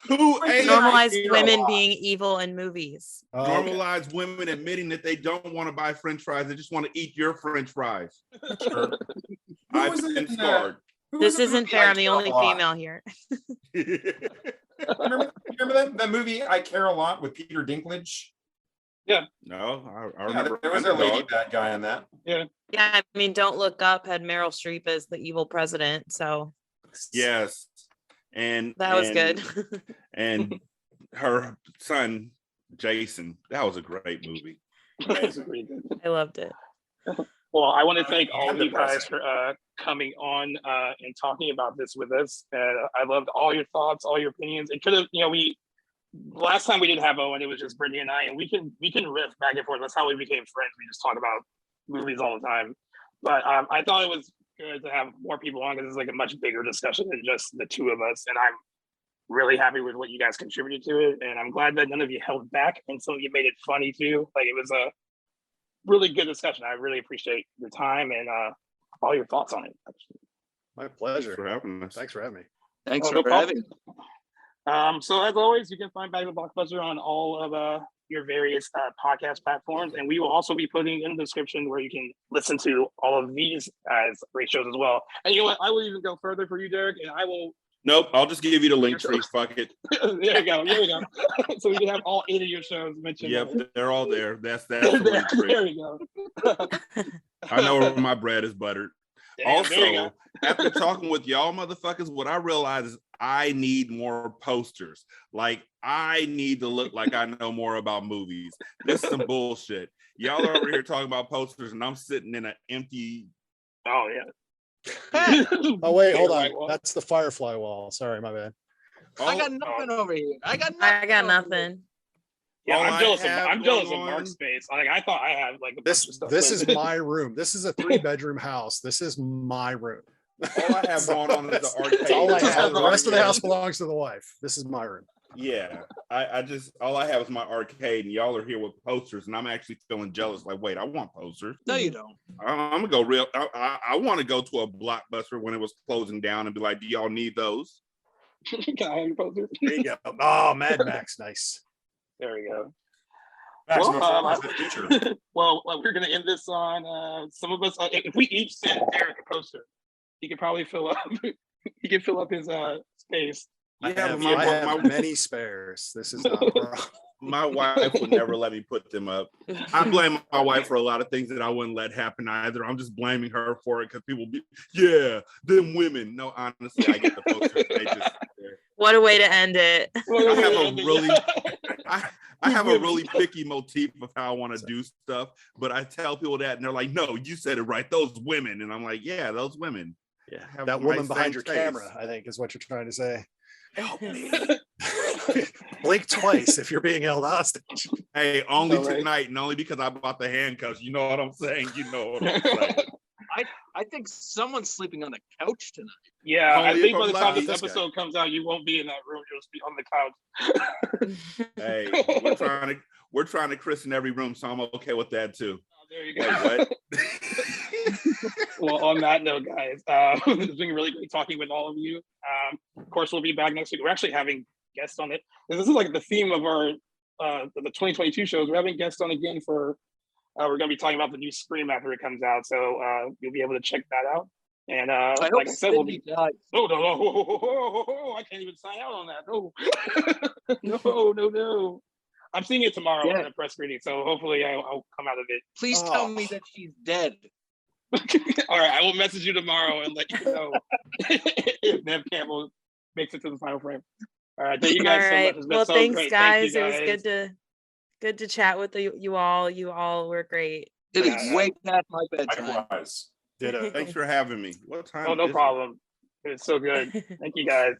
Who normalize women being evil in movies? Normalize women admitting that they don't want to buy French fries; they just want to eat your French fries. Sure. I've been scarred. This isn't fair. I'm the only female here. remember that movie I Care a Lot with Peter Dinklage? Yeah. No, I remember. There was a lady bad guy on that. Yeah. Yeah, I mean, Don't Look Up had Meryl Streep as the evil president. So. Yes. And that was good. And her son, Jason. That was a great movie. I loved it. Well, I want to thank all of you guys for coming on and talking about this with us. I loved all your thoughts, all your opinions. It could have, last time we didn't have Owen, it was just Brittany and I, and we can riff back and forth. That's how we became friends. We just talk about movies all the time. But I thought it was good to have more people on because it's a much bigger discussion than just the two of us. And I'm really happy with what you guys contributed to it. And I'm glad that none of you held back and some of you made it funny too. It was really good discussion. I really appreciate your time and all your thoughts on it. Actually. My pleasure. Thanks for having us. Thanks for having me. Thanks Oh, no for having me. So as always, you can find Back of the Blockbuster on all of your various podcast platforms, and we will also be putting in the description where you can listen to all of these as great shows as well. And you know what? I will even go further for you, Derik, and I will. Nope, I'll just give you the link tree. Fuck it. There you go. There you go. So we can have all 8 of your shows mentioned. Yep, they're all there. That's the there, link tree. there you go. I know where my bread is buttered. Damn, there you Also, go. after talking with y'all motherfuckers, what I realize is I need more posters. Like, I need to look like I know more about movies. This is some bullshit. Y'all are over here talking about posters, and I'm sitting in an empty. Oh yeah. Oh wait, hold Right on. wall. That's the Firefly wall. Sorry, my bad. I got Oh, nothing over here. I got I got over here. nothing. Yeah, All I'm I jealous of have I'm jealous of going Mark's on- space. Like I thought I had like a bunch of This stuff. this but- is my room. This is a 3-bedroom house. This is my room. all I have going on is the arcade. That's all I Just have. have The the rest of the arcade. house belongs to the wife. This is my room. Yeah, I just all I have is my arcade, and y'all are here with posters, and I'm actually feeling jealous. Like, wait, I want posters. No, you don't. I'm gonna go real. I want to go to a Blockbuster when it was closing down and be like, do y'all need those? Can I have your posters? There you go. Oh, Mad Max, nice. There we go. Maximum Well, Fun is the future. well, we're gonna end this on some of us. If we each send Derik a poster, he could probably fill up. He can fill up his space. I Yeah, have, but I have my, many spares. This is not a problem. my wife would never let me put them up. I blame my wife for a lot of things that I wouldn't let happen either. I'm just blaming her for it because people be, yeah, them women. No, honestly, I get the posters. They just What a way to end it. I have a really, I have a really picky motif of how I want to do stuff, but I tell people that and they're like, no, you said it right. Those women. And I'm like, yeah, those women. Yeah, Have that my woman same behind your taste. camera, I think, is what you're trying to say. Help me. Blink twice if you're being held hostage. Hey, only All right. tonight and only because I bought the handcuffs. You know what I'm saying? You know what I'm saying. I think someone's sleeping on the couch tonight. Yeah, I Only think if by I'm the time lucky. this This guy. episode comes out, you won't be in that room. You'll just be on the couch. Hey, we're trying to christen every room, so I'm okay with that too. Oh, there you Wait, go. what? Well, on that note, guys, it's been really great talking with all of you. Of course, we'll be back next week. We're actually having guests on it. This is like the theme of our the 2022 shows. We're having guests on again for. We're going to be talking about the new Scream after it comes out, so you'll be able to check that out. And I hope like I said, we'll Cindy be. dies. Oh no! I can't even sign out on that. No, no. I'm seeing it tomorrow Yeah. in a press reading, so hopefully I'll come out of it. Please Oh. tell me that she's dead. All right, I will message you tomorrow and let you know if Nev Campbell makes it to the final frame. All right, thank you All guys so much. right. It's been Well, so thanks, great. guys. Thank you, It was good to chat with you all. You all were great. It Yeah, is yeah. way past my bedtime. Likewise. Ditto. Thanks for having me. What time? Oh, no is it? problem. It's so good. Thank you, guys.